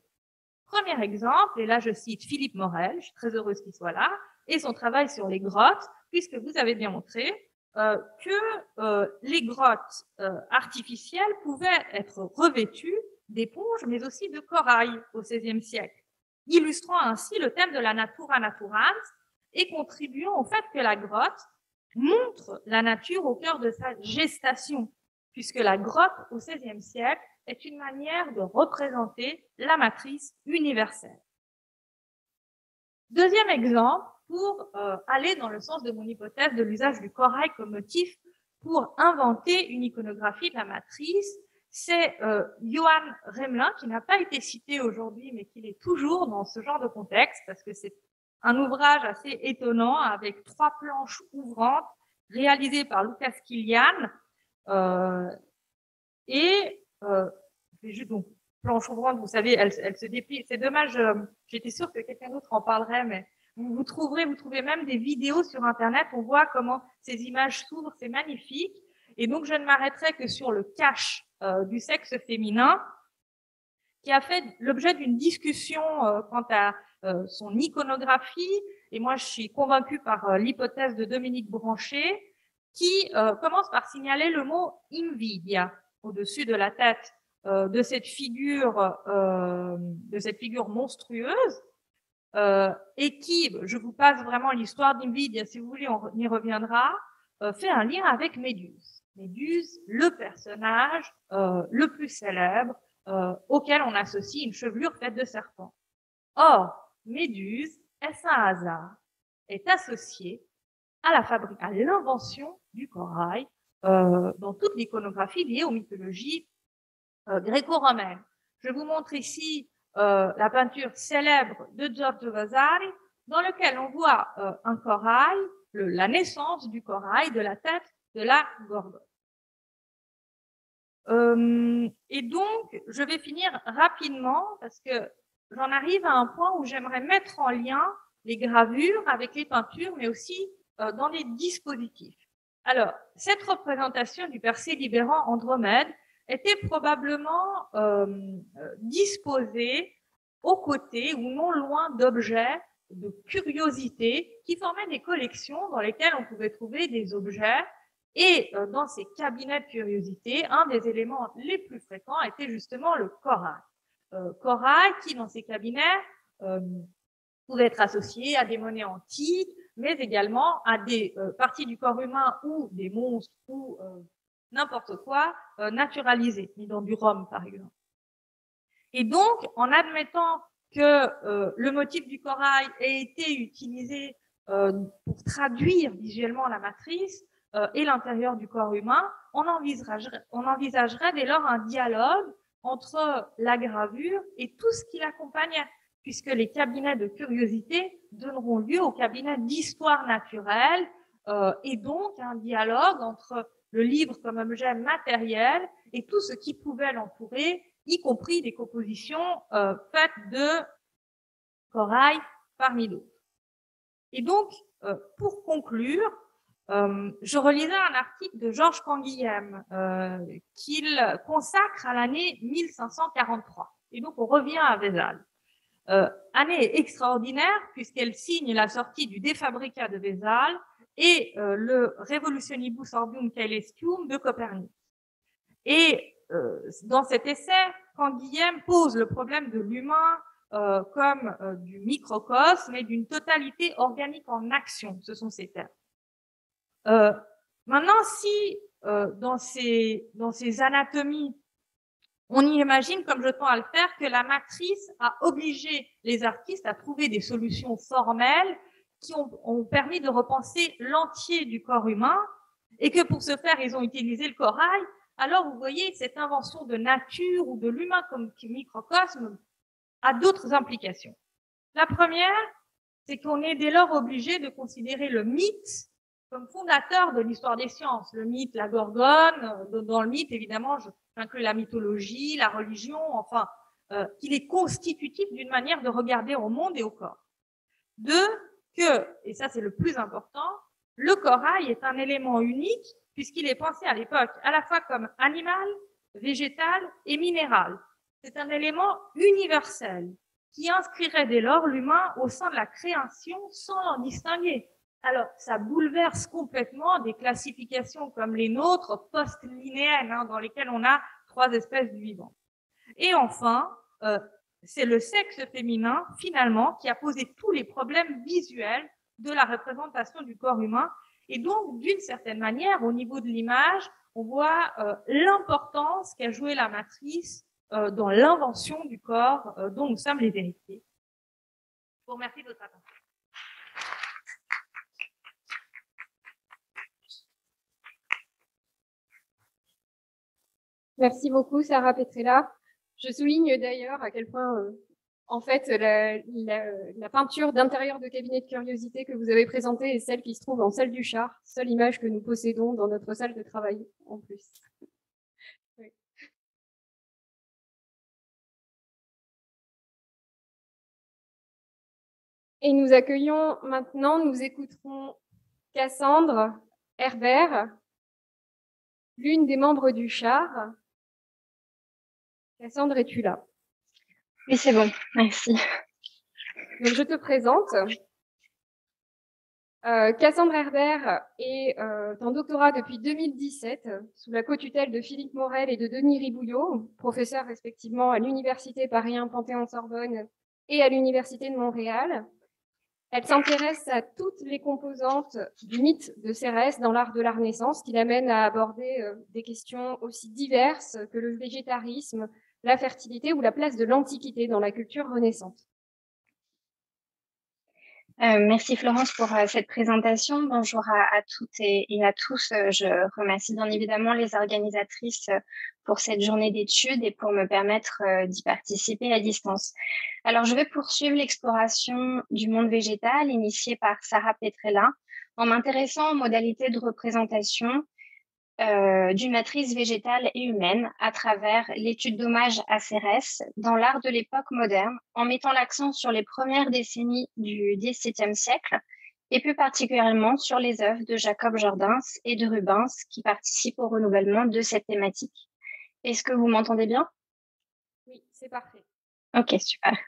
Premier exemple, et là je cite Philippe Morel, je suis très heureuse qu'il soit là, et son travail sur les grottes, puisque vous avez bien montré que les grottes artificielles pouvaient être revêtues d'éponges, mais aussi de corail au XVIe siècle, illustrant ainsi le thème de la natura naturans et contribuant au fait que la grotte montre la nature au cœur de sa gestation, puisque la grotte au XVIe siècle est une manière de représenter la matrice universelle. Deuxième exemple, pour aller dans le sens de mon hypothèse de l'usage du corail comme motif pour inventer une iconographie de la matrice, c'est Johann Remelin, qui n'a pas été cité aujourd'hui, mais qui l'est toujours dans ce genre de contexte, parce que c'est un ouvrage assez étonnant avec 3 planches ouvrantes réalisées par Lucas Kilian. Donc, planche ouvrante, vous savez, elle se déplie. C'est dommage, j'étais sûre que quelqu'un d'autre en parlerait, mais vous trouvez même des vidéos sur Internet, on voit comment ces images s'ouvrent, c'est magnifique. Et donc, je ne m'arrêterai que sur le cache du sexe féminin, qui a fait l'objet d'une discussion quant à son iconographie. Et moi, je suis convaincue par l'hypothèse de Dominique Branchet, qui commence par signaler le mot invidia au-dessus de la tête de cette figure monstrueuse, et qui, je vous passe vraiment l'histoire d'Invidia, si vous voulez, on y reviendra, fait un lien avec Méduse. Méduse, le personnage le plus célèbre auquel on associe une chevelure faite de serpent. Or, Méduse, est-ce un hasard, est associée à l'invention du corail dans toute l'iconographie liée aux mythologies gréco-romaines. Je vous montre ici la peinture célèbre de Giorgio Vasari, dans lequel on voit un corail, la naissance du corail de la tête de la Gorgone. Et donc, je vais finir rapidement parce que j'en arrive à un point où j'aimerais mettre en lien les gravures avec les peintures, mais aussi dans les dispositifs. Alors, cette représentation du Persée libérant Andromède était probablement disposée aux côtés ou non loin d'objets de curiosité qui formaient des collections dans lesquelles on pouvait trouver des objets Et dans ces cabinets de curiosité, un des éléments les plus fréquents était justement le corail. Corail qui, dans ces cabinets, pouvait être associé à des monnaies antiques, mais également à des parties du corps humain ou des monstres ou n'importe quoi naturalisé, mis dans du rhum par exemple. Et donc, en admettant que le motif du corail ait été utilisé pour traduire visuellement la matrice et l'intérieur du corps humain, on envisagerait dès lors un dialogue entre la gravure et tout ce qui l'accompagnait, puisque les cabinets de curiosité donneront lieu aux cabinets d'histoire naturelle et donc un dialogue entre le livre comme objet matériel et tout ce qui pouvait l'entourer, y compris des compositions faites de corail parmi d'autres. Et donc, pour conclure, je relisais un article de Georges Canguilhem qu'il consacre à l'année 1543. Et donc, on revient à Vézal. Année extraordinaire puisqu'elle signe la sortie du De Fabrica de Vézal et le Revolutionibus Orbium Caelestium de Copernic. Et dans cet essai, Canguilhem pose le problème de l'humain comme du microcosme et d'une totalité organique en action. Ce sont ces termes. Maintenant, si dans ces anatomies, on y imagine, comme je tends à le faire, que la matrice a obligé les artistes à trouver des solutions formelles qui ont permis de repenser l'entier du corps humain et que pour ce faire, ils ont utilisé le corail. Alors, vous voyez, cette invention de nature ou de l'humain comme microcosme a d'autres implications. La première, c'est qu'on est dès lors obligé de considérer le mythe comme fondateur de l'histoire des sciences. Le mythe, la gorgone, dans le mythe, évidemment, j'inclus la mythologie, la religion, enfin, qu'il est constitutif d'une manière de regarder au monde et au corps. Deux, et ça c'est le plus important, le corail est un élément unique puisqu'il est pensé à l'époque à la fois comme animal, végétal et minéral. C'est un élément universel qui inscrirait dès lors l'humain au sein de la création sans l'en distinguer. Alors, ça bouleverse complètement des classifications comme les nôtres, post-linéennes, dans lesquelles on a 3 espèces de vivants. Et enfin, c'est le sexe féminin, finalement, qui a posé tous les problèmes visuels de la représentation du corps humain. Et donc, d'une certaine manière, au niveau de l'image, on voit l'importance qu'a joué la matrice dans l'invention du corps dont nous sommes les héritiers. Je vous remercie de votre attention. Merci beaucoup, Sarah Petrella. Je souligne d'ailleurs à quel point, en fait, la peinture d'intérieur de cabinet de curiosité que vous avez présentée est celle qui se trouve en salle du Char, seule image que nous possédons dans notre salle de travail, en plus. Oui. Et nous accueillons maintenant, nous écouterons Cassandre Herbert, l'une des membres du Char. Cassandre, es-tu là? Oui, c'est bon, merci. Donc, je te présente. Cassandre Herbert est en doctorat depuis 2017 sous la co-tutelle de Philippe Morel et de Denis Ribouillot, professeurs respectivement à l'Université Paris 1 Panthéon-Sorbonne et à l'Université de Montréal. Elle s'intéresse à toutes les composantes du mythe de Cérès dans l'art de la Renaissance, qui l'amène à aborder des questions aussi diverses que le végétarisme, la fertilité ou la place de l'Antiquité dans la culture renaissante. Merci Florence pour cette présentation. Bonjour à toutes et à tous. Je remercie bien évidemment les organisatrices pour cette journée d'études et pour me permettre d'y participer à distance. Alors, je vais poursuivre l'exploration du monde végétal initiée par Sarah Petrella en m'intéressant aux modalités de représentation d'une matrice végétale et humaine à travers l'étude d'hommage à Cérès dans l'art de l'époque moderne, en mettant l'accent sur les premières décennies du XVIIe siècle et plus particulièrement sur les œuvres de Jacob Jordaens et de Rubens qui participent au renouvellement de cette thématique. Est-ce que vous m'entendez bien? Oui, c'est parfait. Ok, super.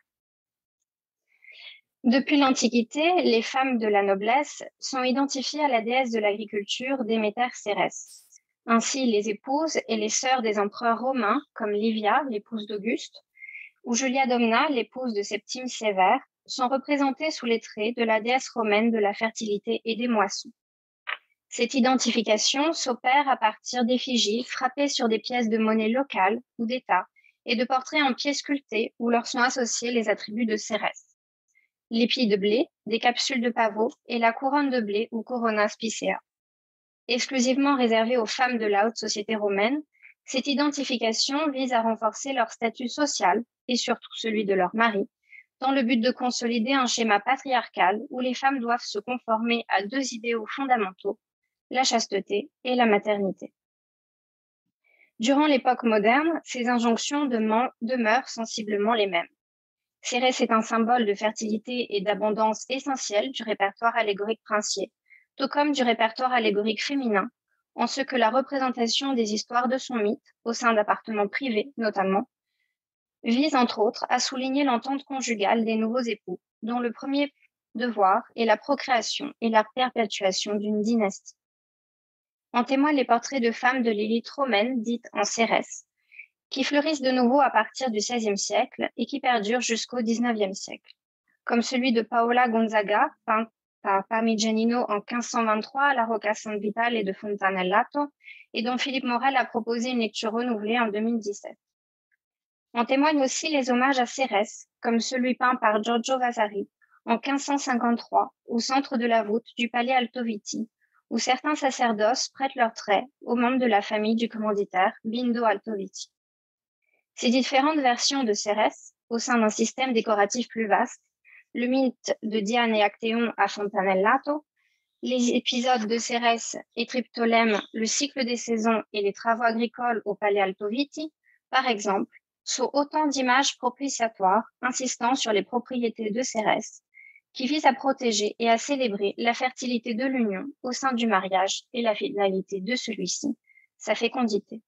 Depuis l'Antiquité, les femmes de la noblesse sont identifiées à la déesse de l'agriculture Déméter Cérès. Ainsi, les épouses et les sœurs des empereurs romains, comme Livia, l'épouse d'Auguste, ou Julia Domna, l'épouse de Septime Sévère, sont représentées sous les traits de la déesse romaine de la fertilité et des moissons. Cette identification s'opère à partir d'effigies frappées sur des pièces de monnaie locales ou d'État et de portraits en pieds sculptés où leur sont associés les attributs de Cérès. L'épi de blé, des capsules de pavot et la couronne de blé ou corona spicea. Exclusivement réservée aux femmes de la haute société romaine, cette identification vise à renforcer leur statut social et surtout celui de leur mari, dans le but de consolider un schéma patriarcal où les femmes doivent se conformer à deux idéaux fondamentaux, la chasteté et la maternité. Durant l'époque moderne, ces injonctions demeurent sensiblement les mêmes. Cérès est un symbole de fertilité et d'abondance essentiel du répertoire allégorique princier, tout comme du répertoire allégorique féminin, en ce que la représentation des histoires de son mythe, au sein d'appartements privés notamment, vise entre autres à souligner l'entente conjugale des nouveaux époux, dont le premier devoir est la procréation et la perpétuation d'une dynastie. En témoignent les portraits de femmes de l'élite romaine dite en Cérès, qui fleurissent de nouveau à partir du XVIe siècle et qui perdurent jusqu'au XIXe siècle, comme celui de Paola Gonzaga, peint par Parmigianino en 1523 à la Rocca San Vitale et de Fontanellato, et dont Philippe Morel a proposé une lecture renouvelée en 2017. En témoignent aussi les hommages à Cérès, comme celui peint par Giorgio Vasari en 1553 au centre de la voûte du palais Altoviti, où certains sacerdoces prêtent leurs traits aux membres de la famille du commanditaire Bindo Altoviti. Ces différentes versions de Cérès, au sein d'un système décoratif plus vaste, le mythe de Diane et Actéon à Fontanellato, les épisodes de Cérès et Triptolème, le cycle des saisons et les travaux agricoles au palais Altoviti, par exemple, sont autant d'images propitiatoires insistant sur les propriétés de Cérès, qui visent à protéger et à célébrer la fertilité de l'union au sein du mariage et la finalité de celui-ci, sa fécondité.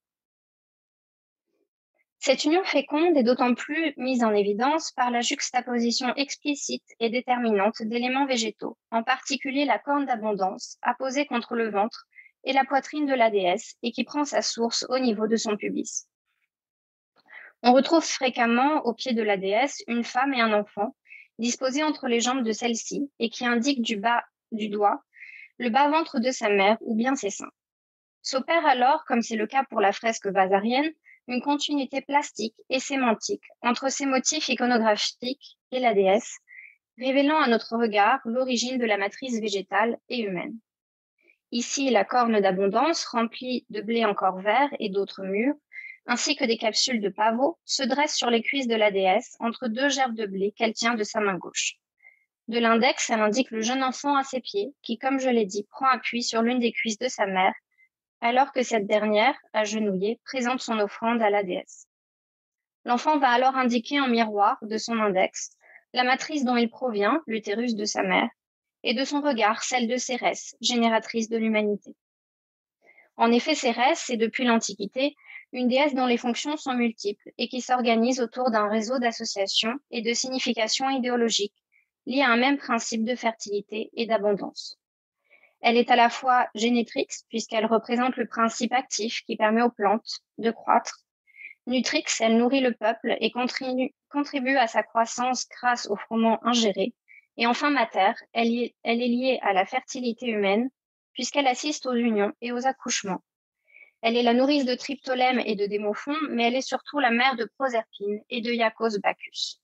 Cette union féconde est d'autant plus mise en évidence par la juxtaposition explicite et déterminante d'éléments végétaux, en particulier la corne d'abondance apposée contre le ventre et la poitrine de la déesse et qui prend sa source au niveau de son pubis. On retrouve fréquemment au pied de la déesse une femme et un enfant disposés entre les jambes de celle-ci et qui indiquent du bas du doigt le bas-ventre de sa mère ou bien ses seins. S'opère alors, comme c'est le cas pour la fresque vasarienne, une continuité plastique et sémantique entre ces motifs iconographiques et la déesse, révélant à notre regard l'origine de la matrice végétale et humaine. Ici, la corne d'abondance, remplie de blé encore vert et d'autres mûrs, ainsi que des capsules de pavot, se dresse sur les cuisses de la déesse entre deux gerbes de blé qu'elle tient de sa main gauche. De l'index, elle indique le jeune enfant à ses pieds, qui, comme je l'ai dit, prend appui sur l'une des cuisses de sa mère, alors que cette dernière, agenouillée, présente son offrande à la déesse. L'enfant va alors indiquer en miroir de son index la matrice dont il provient, l'utérus de sa mère, et de son regard, celle de Cérès, génératrice de l'humanité. En effet, Cérès est depuis l'Antiquité une déesse dont les fonctions sont multiples et qui s'organise autour d'un réseau d'associations et de significations idéologiques liées à un même principe de fertilité et d'abondance. Elle est à la fois génétrix, puisqu'elle représente le principe actif qui permet aux plantes de croître. Nutrix, elle nourrit le peuple et contribue à sa croissance grâce aux froment ingérés. Et enfin mater, elle est liée à la fertilité humaine, puisqu'elle assiste aux unions et aux accouchements. Elle est la nourrice de Triptolème et de Démophon, mais elle est surtout la mère de Proserpine et de Iacchos Bacchus.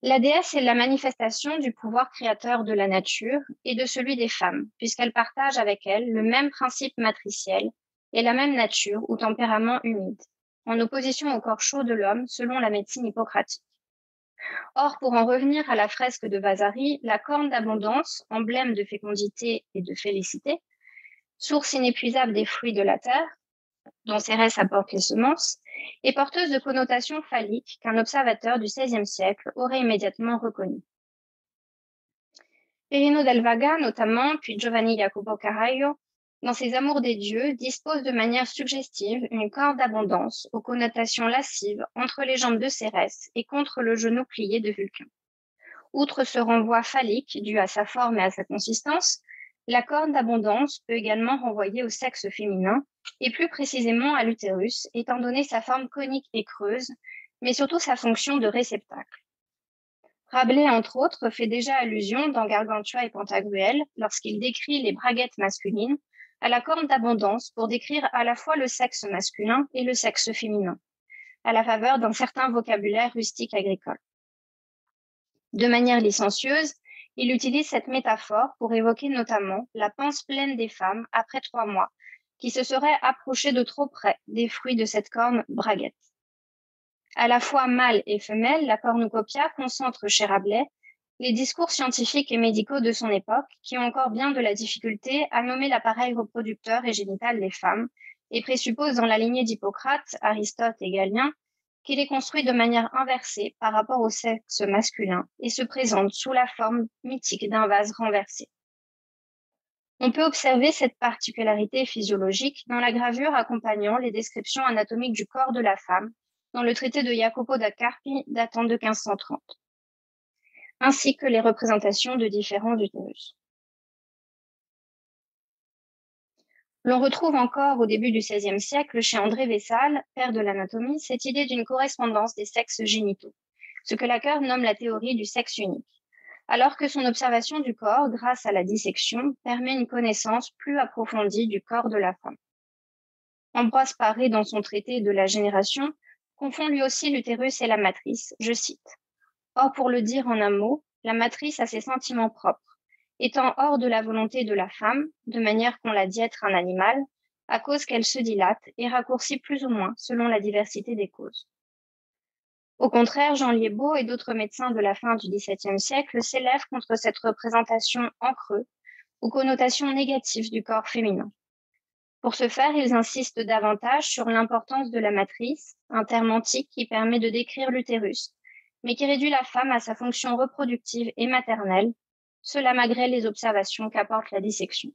La déesse est la manifestation du pouvoir créateur de la nature et de celui des femmes, puisqu'elle partage avec elle le même principe matriciel et la même nature ou tempérament humide, en opposition au corps chaud de l'homme selon la médecine hippocratique. Or, pour en revenir à la fresque de Vasari, la corne d'abondance, emblème de fécondité et de félicité, source inépuisable des fruits de la terre, dont Cérès apporte les semences, est porteuse de connotations phalliques qu'un observateur du XVIe siècle aurait immédiatement reconnues. Perino del Vaga, notamment, puis Giovanni Jacopo Carraio, dans ses Amours des dieux, dispose de manière suggestive une corde d'abondance aux connotations lascives entre les jambes de Cérès et contre le genou plié de Vulcain. Outre ce renvoi phallique dû à sa forme et à sa consistance, la corne d'abondance peut également renvoyer au sexe féminin, et plus précisément à l'utérus, étant donné sa forme conique et creuse, mais surtout sa fonction de réceptacle. Rabelais, entre autres, fait déjà allusion dans Gargantua et Pantagruel, lorsqu'il décrit les braguettes masculines, à la corne d'abondance pour décrire à la fois le sexe masculin et le sexe féminin, à la faveur d'un certain vocabulaire rustique agricole. De manière licencieuse, il utilise cette métaphore pour évoquer notamment la panse pleine des femmes après 3 mois, qui se seraient approchées de trop près des fruits de cette corne braguette. À la fois mâle et femelle, la cornucopia concentre chez Rabelais les discours scientifiques et médicaux de son époque, qui ont encore bien de la difficulté à nommer l'appareil reproducteur et génital des femmes, et présuppose dans la lignée d'Hippocrate, Aristote et Galien qu'il est construit de manière inversée par rapport au sexe masculin et se présente sous la forme mythique d'un vase renversé. On peut observer cette particularité physiologique dans la gravure accompagnant les descriptions anatomiques du corps de la femme dans le traité de Jacopo da Carpi datant de 1530, ainsi que les représentations de différents utérus. L'on retrouve encore au début du XVIe siècle chez André Vessal, père de l'anatomie, cette idée d'une correspondance des sexes génitaux, ce que Lacan nomme la théorie du sexe unique, alors que son observation du corps, grâce à la dissection, permet une connaissance plus approfondie du corps de la femme. Ambroise Paré, dans son traité de la génération, confond lui aussi l'utérus et la matrice, je cite. Or, pour le dire en un mot, la matrice a ses sentiments propres, étant hors de la volonté de la femme, de manière qu'on la dit être un animal, à cause qu'elle se dilate et raccourcit plus ou moins selon la diversité des causes. Au contraire, Jean Liébaud et d'autres médecins de la fin du XVIIe siècle s'élèvent contre cette représentation en creux ou connotation négative du corps féminin. Pour ce faire, ils insistent davantage sur l'importance de la matrice, un terme antique qui permet de décrire l'utérus, mais qui réduit la femme à sa fonction reproductive et maternelle, cela malgré les observations qu'apporte la dissection.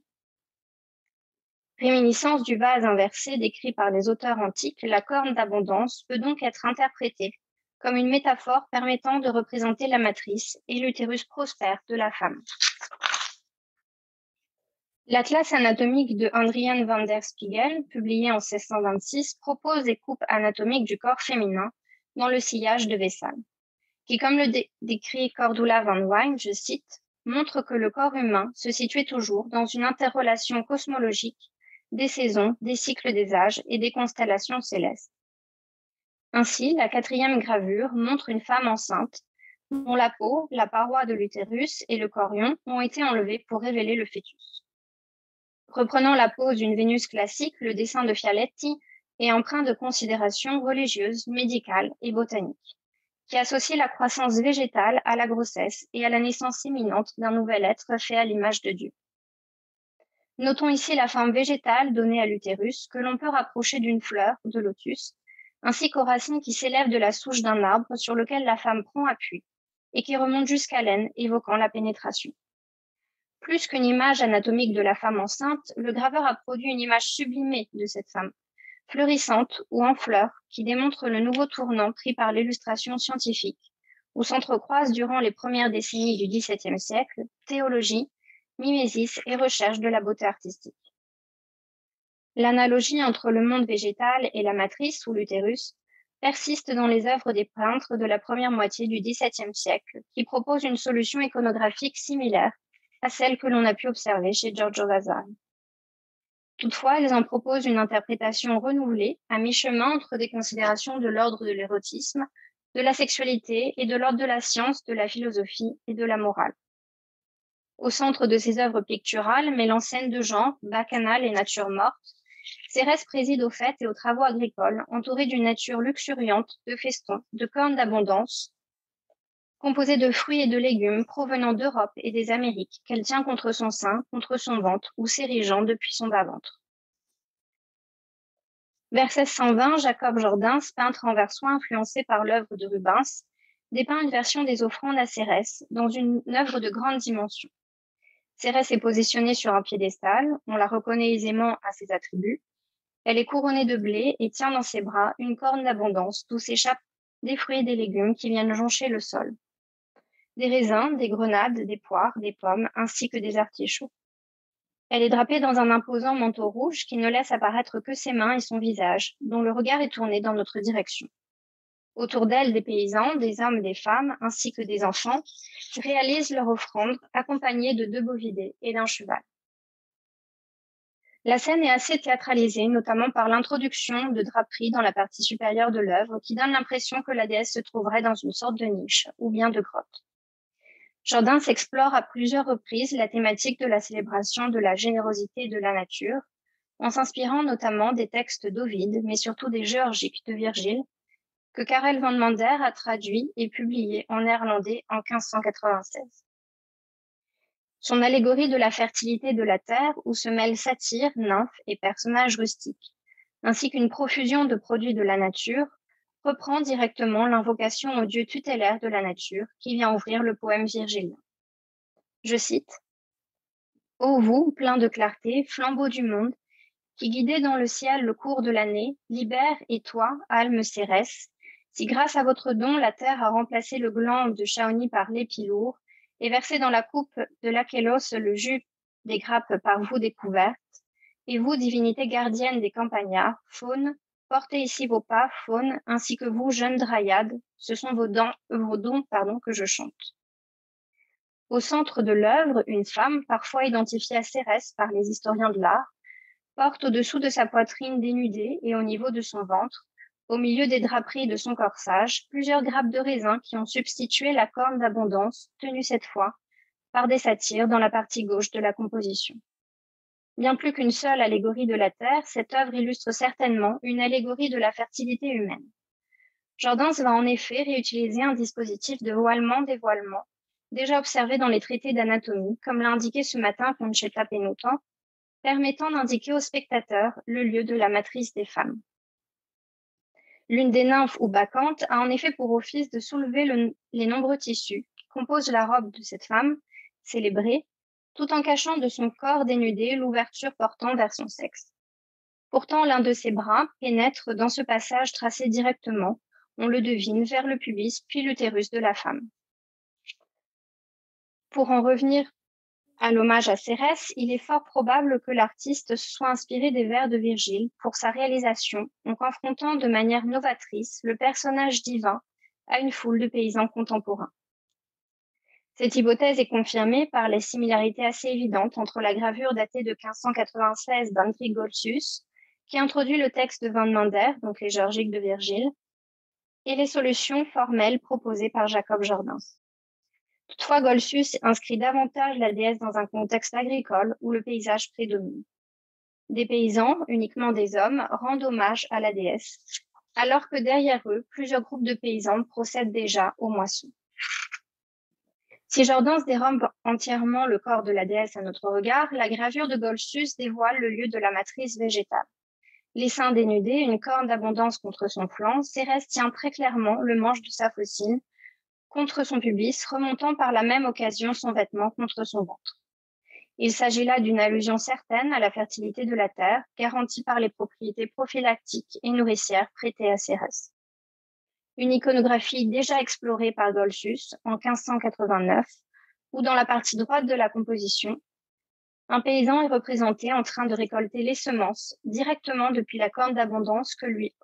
Réminiscence du vase inversé décrit par les auteurs antiques, la corne d'abondance peut donc être interprétée comme une métaphore permettant de représenter la matrice et l'utérus prospère de la femme. L'Atlas anatomique de Adrian van der Spiegel, publié en 1626, propose des coupes anatomiques du corps féminin dans le sillage de Vessal, qui, comme le décrit Cordula van Wijn, je cite, montre que le corps humain se situait toujours dans une interrelation cosmologique des saisons, des cycles des âges et des constellations célestes. Ainsi, la 4e gravure montre une femme enceinte dont la peau, la paroi de l'utérus et le chorion ont été enlevés pour révéler le fœtus. Reprenant la pose d'une Vénus classique, le dessin de Fialetti est empreint de considérations religieuses, médicales et botaniques, qui associe la croissance végétale à la grossesse et à la naissance imminente d'un nouvel être fait à l'image de Dieu. Notons ici la forme végétale donnée à l'utérus, que l'on peut rapprocher d'une fleur, de lotus, ainsi qu'aux racines qui s'élèvent de la souche d'un arbre sur lequel la femme prend appui, et qui remontent jusqu'à l'aine, évoquant la pénétration. Plus qu'une image anatomique de la femme enceinte, le graveur a produit une image sublimée de cette femme, fleurissante ou en fleurs, qui démontre le nouveau tournant pris par l'illustration scientifique, où s'entrecroisent durant les premières décennies du XVIIe siècle théologie, mimésis et recherche de la beauté artistique. L'analogie entre le monde végétal et la matrice ou l'utérus persiste dans les œuvres des peintres de la première moitié du XVIIe siècle, qui proposent une solution iconographique similaire à celle que l'on a pu observer chez Giorgio Vasari. Toutefois, ils en proposent une interprétation renouvelée, à mi-chemin entre des considérations de l'ordre de l'érotisme, de la sexualité et de l'ordre de la science, de la philosophie et de la morale. Au centre de ces œuvres picturales, mêlant scènes de genre, bacchanales et nature morte, Cérès préside aux fêtes et aux travaux agricoles, entouré d'une nature luxuriante, de festons, de cornes d'abondance, composée de fruits et de légumes provenant d'Europe et des Amériques, qu'elle tient contre son sein, contre son ventre ou s'érigeant depuis son bas-ventre. Vers 1620, Jacob Jordaens, peintre anversois influencé par l'œuvre de Rubens, dépeint une version des offrandes à Cérès dans une œuvre de grande dimension. Cérès est positionnée sur un piédestal, on la reconnaît aisément à ses attributs. Elle est couronnée de blé et tient dans ses bras une corne d'abondance d'où s'échappent des fruits et des légumes qui viennent joncher le sol. des raisins, des grenades, des poires, des pommes, ainsi que des artichauts. Elle est drapée dans un imposant manteau rouge qui ne laisse apparaître que ses mains et son visage, dont le regard est tourné dans notre direction. Autour d'elle, des paysans, des hommes, des femmes, ainsi que des enfants, réalisent leur offrande, accompagnés de 2 bovidés et d'un cheval. La scène est assez théâtralisée, notamment par l'introduction de draperies dans la partie supérieure de l'œuvre, qui donne l'impression que la déesse se trouverait dans une sorte de niche, ou bien de grotte. Jordaens explore à plusieurs reprises la thématique de la célébration de la générosité de la nature, en s'inspirant notamment des textes d'Ovide, mais surtout des Géorgiques de Virgile, que Karel van Mander a traduit et publié en néerlandais en 1596. Son allégorie de la fertilité de la terre, où se mêlent satyres, nymphes et personnages rustiques, ainsi qu'une profusion de produits de la nature, reprend directement l'invocation au dieu tutélaire de la nature qui vient ouvrir le poème virgilien. Je cite « Ô vous, plein de clarté, flambeau du monde, qui guidez dans le ciel le cours de l'année, libère et toi, alme Cérès, si grâce à votre don la terre a remplacé le gland de Chaoni par l'épi lourd et versé dans la coupe de l'Achélos le jus des grappes par vous découvertes, et vous, divinité gardienne des campagnards, faune, portez ici vos pas, faune, ainsi que vous, jeunes dryades, ce sont vos dons que je chante. » Au centre de l'œuvre, une femme, parfois identifiée à Cérès par les historiens de l'art, porte au-dessous de sa poitrine dénudée et au niveau de son ventre, au milieu des draperies de son corsage, plusieurs grappes de raisin qui ont substitué la corne d'abondance, tenue cette fois par des satyres dans la partie gauche de la composition. Bien plus qu'une seule allégorie de la terre, cette œuvre illustre certainement une allégorie de la fertilité humaine. Jordaens va en effet réutiliser un dispositif de voilement-dévoilement, déjà observé dans les traités d'anatomie, comme l'a indiqué ce matin Concetta Penuto, permettant d'indiquer au spectateur le lieu de la matrice des femmes. L'une des nymphes ou bacchantes a en effet pour office de soulever les nombreux tissus qui composent la robe de cette femme, célébrée, tout en cachant de son corps dénudé l'ouverture portant vers son sexe. Pourtant, l'un de ses bras pénètre dans ce passage tracé directement, on le devine, vers le pubis puis l'utérus de la femme. Pour en revenir à l'hommage à Cérès, il est fort probable que l'artiste se soit inspiré des vers de Virgile pour sa réalisation, en confrontant de manière novatrice le personnage divin à une foule de paysans contemporains. Cette hypothèse est confirmée par les similarités assez évidentes entre la gravure datée de 1596 d'Andri Goltzius, qui introduit le texte de Van Mander, donc les Géorgiques de Virgile, et les solutions formelles proposées par Jacob Jordaens. Toutefois, Goltzius inscrit davantage la déesse dans un contexte agricole où le paysage prédomine. Des paysans, uniquement des hommes, rendent hommage à la déesse, alors que derrière eux, plusieurs groupes de paysans procèdent déjà aux moissons. Si Jordaens dérobe entièrement le corps de la déesse à notre regard, la gravure de Goltzius dévoile le lieu de la matrice végétale. Les seins dénudés, une corne d'abondance contre son flanc, Cérès tient très clairement le manche de sa faucille contre son pubis, remontant par la même occasion son vêtement contre son ventre. Il s'agit là d'une allusion certaine à la fertilité de la terre, garantie par les propriétés prophylactiques et nourricières prêtées à Cérès. Une iconographie déjà explorée par Goltzius en 1589, où dans la partie droite de la composition, un paysan est représenté en train de récolter les semences directement depuis la corne d'abondance que lui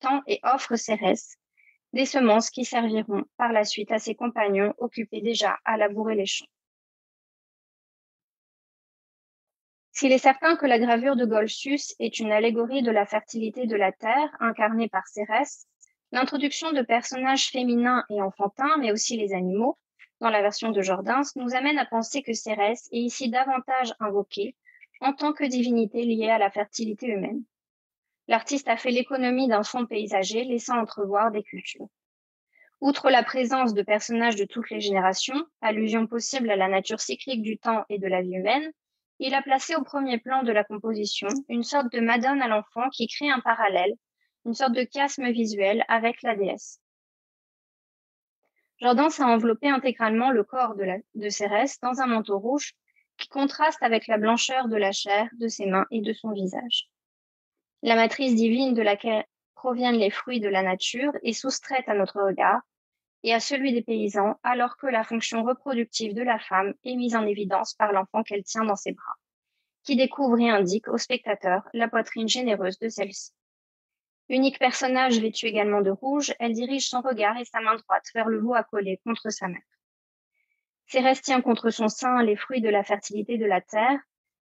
tend et offre Cérès, des semences qui serviront par la suite à ses compagnons occupés déjà à labourer les champs. S'il est certain que la gravure de Goltzius est une allégorie de la fertilité de la terre incarnée par Cérès, l'introduction de personnages féminins et enfantins, mais aussi les animaux, dans la version de Jordaens, nous amène à penser que Cérès est ici davantage invoquée en tant que divinité liée à la fertilité humaine. L'artiste a fait l'économie d'un fond paysager, laissant entrevoir des cultures. Outre la présence de personnages de toutes les générations, allusion possible à la nature cyclique du temps et de la vie humaine, il a placé au premier plan de la composition une sorte de Madone à l'enfant qui crée un parallèle, une sorte de chiasme visuel avec la déesse. Jordaens a enveloppé intégralement le corps de Cérès dans un manteau rouge qui contraste avec la blancheur de la chair, de ses mains et de son visage. La matrice divine de laquelle proviennent les fruits de la nature est soustraite à notre regard, et à celui des paysans, alors que la fonction reproductive de la femme est mise en évidence par l'enfant qu'elle tient dans ses bras, qui découvre et indique au spectateur la poitrine généreuse de celle-ci. Unique personnage vêtu également de rouge, elle dirige son regard et sa main droite vers le veau accolé contre sa mère. Cérès tient contre son sein les fruits de la fertilité de la terre,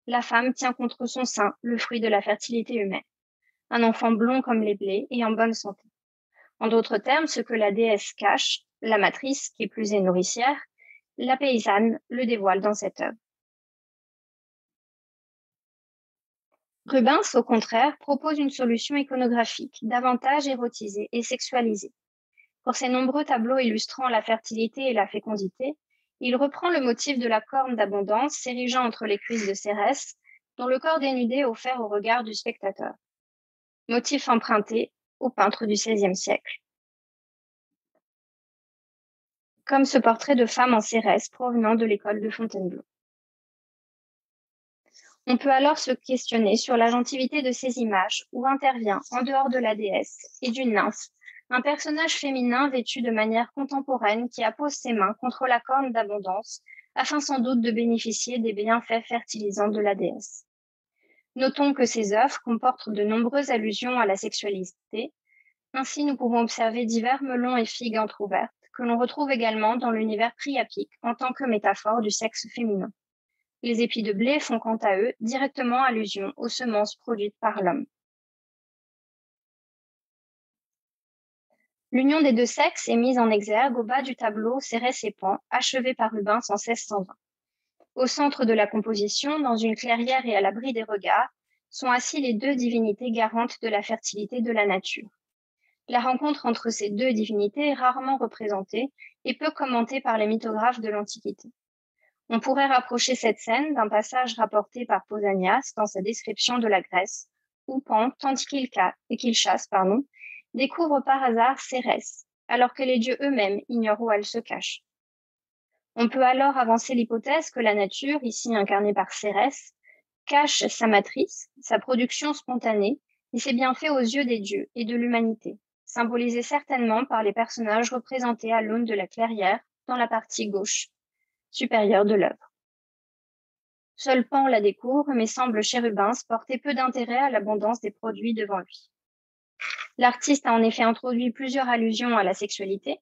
la femme tient contre son sein le fruit de la fertilité humaine, un enfant blond comme les blés et en bonne santé. En d'autres termes, ce que la déesse cache, la matrice, qui est plus est nourricière, la paysanne le dévoile dans cette œuvre. Rubens, au contraire, propose une solution iconographique, davantage érotisée et sexualisée. Pour ses nombreux tableaux illustrant la fertilité et la fécondité, il reprend le motif de la corne d'abondance s'érigeant entre les cuisses de Cérès, dont le corps dénudé est offert au regard du spectateur. Motif emprunté aux peintres du XVIe siècle. Comme ce portrait de femme en Cérès provenant de l'école de Fontainebleau. On peut alors se questionner sur l'agentivité de ces images où intervient, en dehors de la déesse et d'une nymphe, un personnage féminin vêtu de manière contemporaine qui appose ses mains contre la corne d'abondance afin sans doute de bénéficier des bienfaits fertilisants de la déesse. Notons que ces œuvres comportent de nombreuses allusions à la sexualité. Ainsi, nous pouvons observer divers melons et figues entrouvertes que l'on retrouve également dans l'univers priapique en tant que métaphore du sexe féminin. Les épis de blé font quant à eux directement allusion aux semences produites par l'homme. L'union des deux sexes est mise en exergue au bas du tableau Cérès et Pan, achevé par Rubens en 1620. Au centre de la composition, dans une clairière et à l'abri des regards, sont assis les deux divinités garantes de la fertilité de la nature. La rencontre entre ces deux divinités est rarement représentée et peu commentée par les mythographes de l'Antiquité. On pourrait rapprocher cette scène d'un passage rapporté par Pausanias dans sa description de la Grèce, où Pan, tandis qu'il chasse, découvre par hasard Cérès, alors que les dieux eux-mêmes ignorent où elle se cache. On peut alors avancer l'hypothèse que la nature, ici incarnée par Cérès, cache sa matrice, sa production spontanée, et ses bienfaits aux yeux des dieux et de l'humanité, symbolisés certainement par les personnages représentés à l'aune de la clairière dans la partie gauche supérieure de l'œuvre. Seul Pan la découvre, mais semble chez Rubens porter peu d'intérêt à l'abondance des produits devant lui. L'artiste a en effet introduit plusieurs allusions à la sexualité.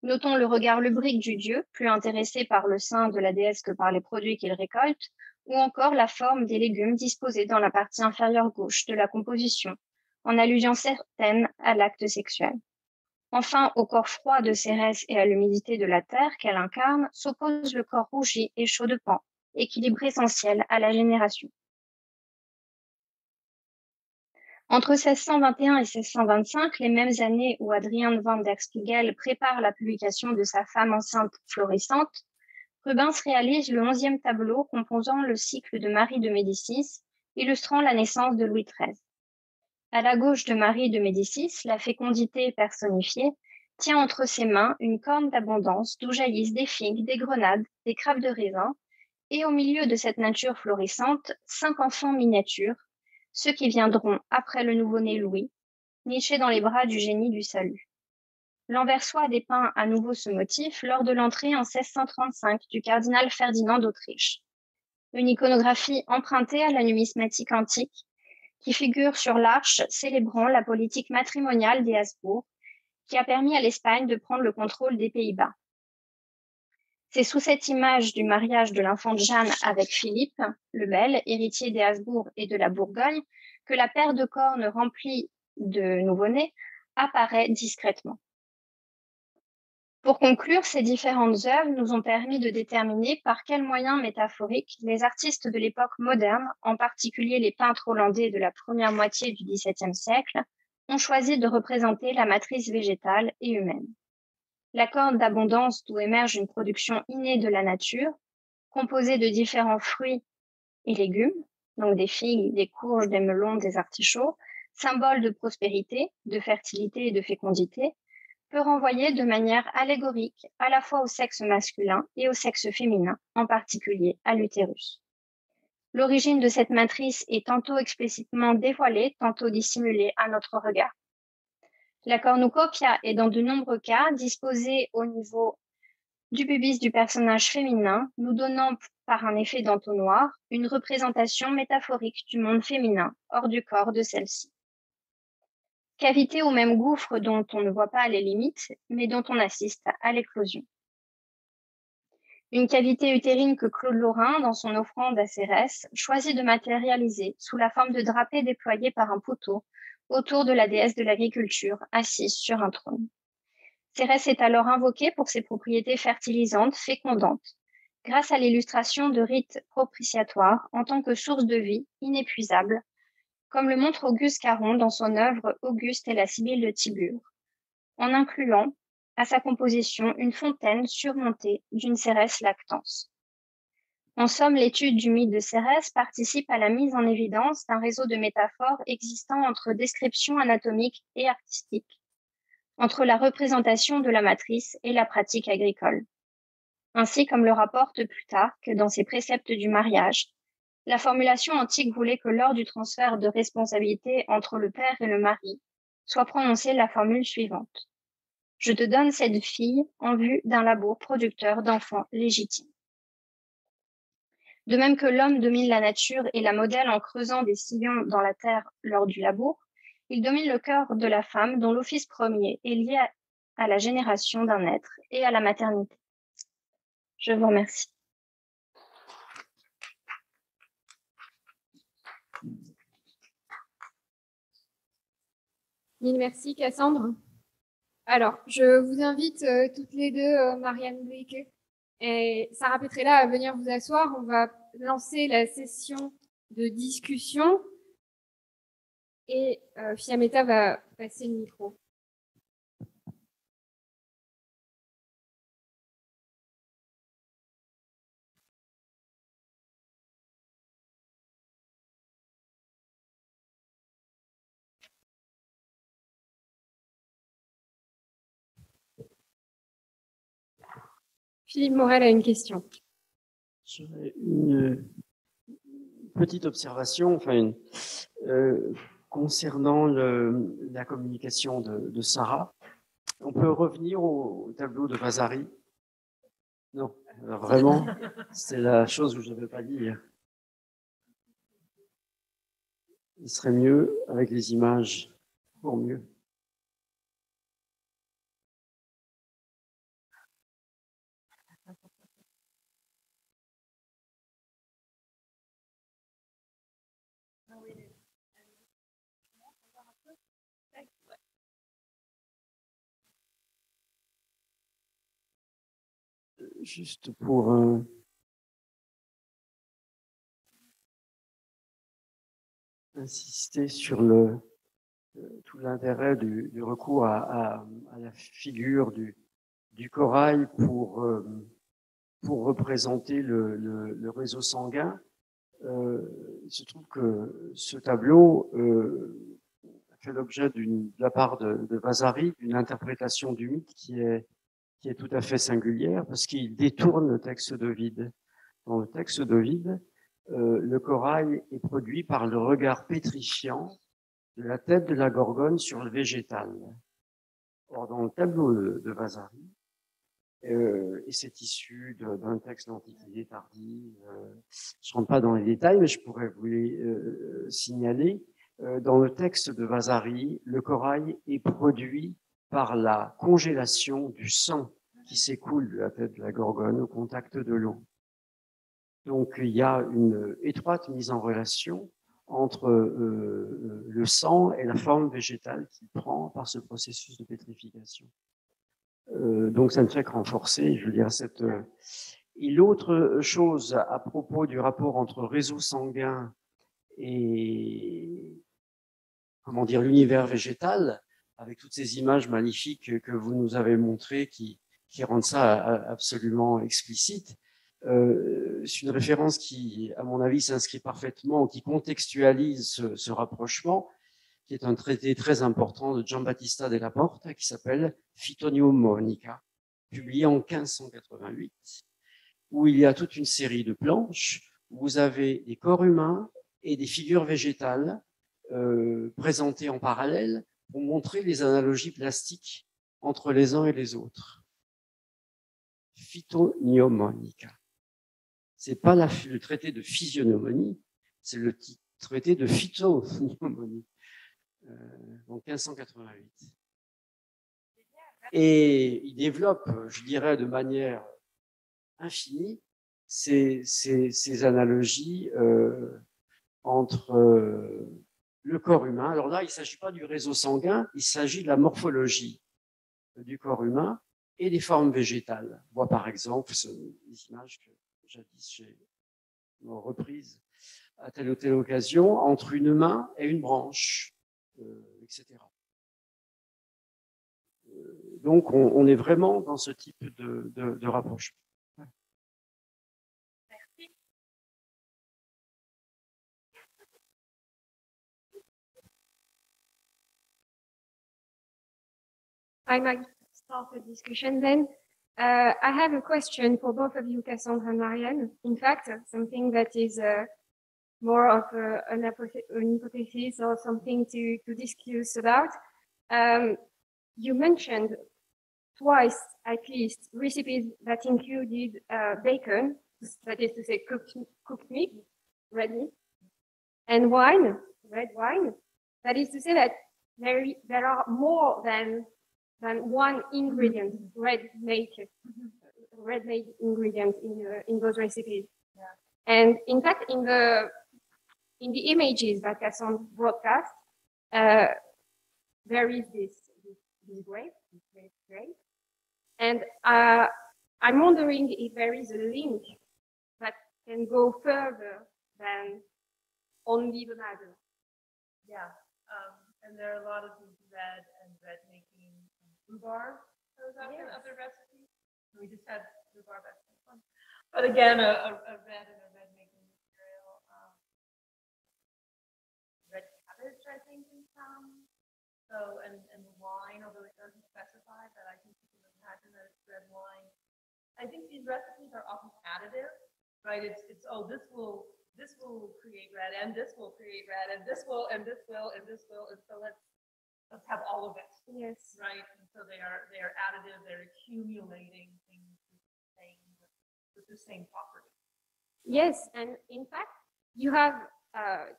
Notons le regard lubrique du dieu, plus intéressé par le sein de la déesse que par les produits qu'il récolte, ou encore la forme des légumes disposés dans la partie inférieure gauche de la composition, en allusion certaine à l'acte sexuel. Enfin, au corps froid de Cérès et à l'humidité de la terre qu'elle incarne, s'oppose le corps rougi et chaud de Pan, équilibre essentiel à la génération. Entre 1621 et 1625, les mêmes années où Adrien van der Spiegel prépare la publication de sa femme enceinte florissante, Rubens réalise le 11e tableau composant le cycle de Marie de Médicis, illustrant la naissance de Louis XIII. À la gauche de Marie de Médicis, la fécondité personnifiée tient entre ses mains une corne d'abondance d'où jaillissent des figues, des grenades, des grappes de raisin, et au milieu de cette nature florissante, 5 enfants miniatures, ceux qui viendront après le nouveau-né Louis, nichés dans les bras du génie du salut. L'Anversois dépeint à nouveau ce motif lors de l'entrée en 1635 du cardinal Ferdinand d'Autriche. Une iconographie empruntée à la numismatique antique qui figure sur l'arche célébrant la politique matrimoniale des Habsbourg, qui a permis à l'Espagne de prendre le contrôle des Pays-Bas. C'est sous cette image du mariage de l'infante Jeanne avec Philippe le Bel, héritier des Habsbourg et de la Bourgogne, que la paire de cornes remplie de nouveau-nés apparaît discrètement. Pour conclure, ces différentes œuvres nous ont permis de déterminer par quels moyens métaphoriques les artistes de l'époque moderne, en particulier les peintres hollandais de la première moitié du XVIIe siècle, ont choisi de représenter la matrice végétale et humaine. La corne d'abondance d'où émerge une production innée de la nature, composée de différents fruits et légumes, donc des figues, des courges, des melons, des artichauts, symbole de prospérité, de fertilité et de fécondité, peut renvoyer de manière allégorique à la fois au sexe masculin et au sexe féminin, en particulier à l'utérus. L'origine de cette matrice est tantôt explicitement dévoilée, tantôt dissimulée à notre regard. La cornucopia est dans de nombreux cas disposée au niveau du pubis du personnage féminin, nous donnant par un effet d'entonnoir une représentation métaphorique du monde féminin hors du corps de celle-ci. Cavité ou même gouffre dont on ne voit pas les limites, mais dont on assiste à l'éclosion. Une cavité utérine que Claude Lorrain, dans son offrande à Cérès, choisit de matérialiser sous la forme de drapés déployés par un poteau autour de la déesse de l'agriculture, assise sur un trône. Cérès est alors invoqué pour ses propriétés fertilisantes, fécondantes, grâce à l'illustration de rites propitiatoires en tant que source de vie inépuisable, comme le montre Auguste Caron dans son œuvre Auguste et la Sibylle de Tibur, en incluant à sa composition une fontaine surmontée d'une Cérès lactance. En somme, l'étude du mythe de Cérès participe à la mise en évidence d'un réseau de métaphores existant entre description anatomique et artistique, entre la représentation de la matrice et la pratique agricole. Ainsi, comme le rapporte Plutarque dans ses préceptes du mariage, la formulation antique voulait que lors du transfert de responsabilité entre le père et le mari, soit prononcée la formule suivante. Je te donne cette fille en vue d'un labour producteur d'enfants légitimes. De même que l'homme domine la nature et la modèle en creusant des sillons dans la terre lors du labour, il domine le cœur de la femme dont l'office premier est lié à la génération d'un être et à la maternité. Je vous remercie. Mille merci, Cassandre. Alors, je vous invite toutes les deux, Marianne Bleke et Sarah Petrella, à venir vous asseoir. On va lancer la session de discussion et Fiametta va passer le micro. Philippe Morel a une question. J'aurais une petite observation, concernant la communication de Sarah. On peut revenir au tableau de Vasari? Non, alors vraiment, c'est la chose où je ne veux pas dire. Il serait mieux avec les images, pour mieux. Juste pour insister sur tout l'intérêt du recours à la figure du corail pour représenter le réseau sanguin. Il se trouve que ce tableau fait l'objet de la part de Vasari d'une interprétation du mythe qui est tout à fait singulière parce qu'il détourne le texte d'Ovide. Dans le texte d'Ovide, le corail est produit par le regard pétrifiant de la tête de la Gorgone sur le végétal. Or, dans le tableau de Vasari, et c'est issu d'un texte d'Antiquité tardive, je ne rentre pas dans les détails, mais je pourrais vous les signaler. Dans le texte de Vasari, le corail est produit par la congélation du sang qui s'écoule de la tête de la Gorgone au contact de l'eau. Donc, il y a une étroite mise en relation entre le sang et la forme végétale qu'il prend par ce processus de pétrification. Donc, ça ne fait que renforcer, je veux dire, cette... Et l'autre chose à propos du rapport entre réseau sanguin et, comment dire, l'univers végétal, avec toutes ces images magnifiques que vous nous avez montrées qui rendent ça absolument explicite, c'est une référence qui, à mon avis, s'inscrit parfaitement, qui contextualise ce rapprochement, qui est un traité très important de Giambattista della Porta, qui s'appelle Phytonium Monica, publié en 1588, où il y a toute une série de planches, où vous avez des corps humains et des figures végétales présentées en parallèle, pour montrer les analogies plastiques entre les uns et les autres. Phytognomonica. C'est pas le traité de physiognomonie, c'est le traité de phytognomonie, en 1588. Et il développe, je dirais, de manière infinie ces analogies entre le corps humain. Alors là, il ne s'agit pas du réseau sanguin, il s'agit de la morphologie du corps humain et des formes végétales. On voit par exemple les images que jadis j'ai reprises à telle ou telle occasion entre une main et une branche, etc. Donc, on est vraiment dans ce type de rapprochement. Merci. I might start the discussion then. I have a question for both of you, Cassandra and Marianne. In fact, something that is more of an hypothesis or something to discuss about. You mentioned twice, at least, recipes that included bacon, that is to say cooked meat, red meat, and wine, red wine. That is to say that there are more than one ingredient, red made ingredient in those recipes. Yeah. And in fact, in the images that Cassandra broadcast, there is this grape, and I'm wondering if there is a link that can go further than only the matter. Yeah, and there are a lot of these red making rhubarb. Yes. Other recipes. We just had rhubarb at this one. But again, a red and a red making material. Red cabbage, I think, in some. So, and the wine, although it doesn't specify, but I think you can imagine that it's red wine. I think these recipes are often additive, right? It's oh, this will create red, and this will create red, and this will, and this will, and this will, and so let's have all of it. Yes. Right. And so they are additive. They're accumulating things with the same property. Yes, and in fact, you have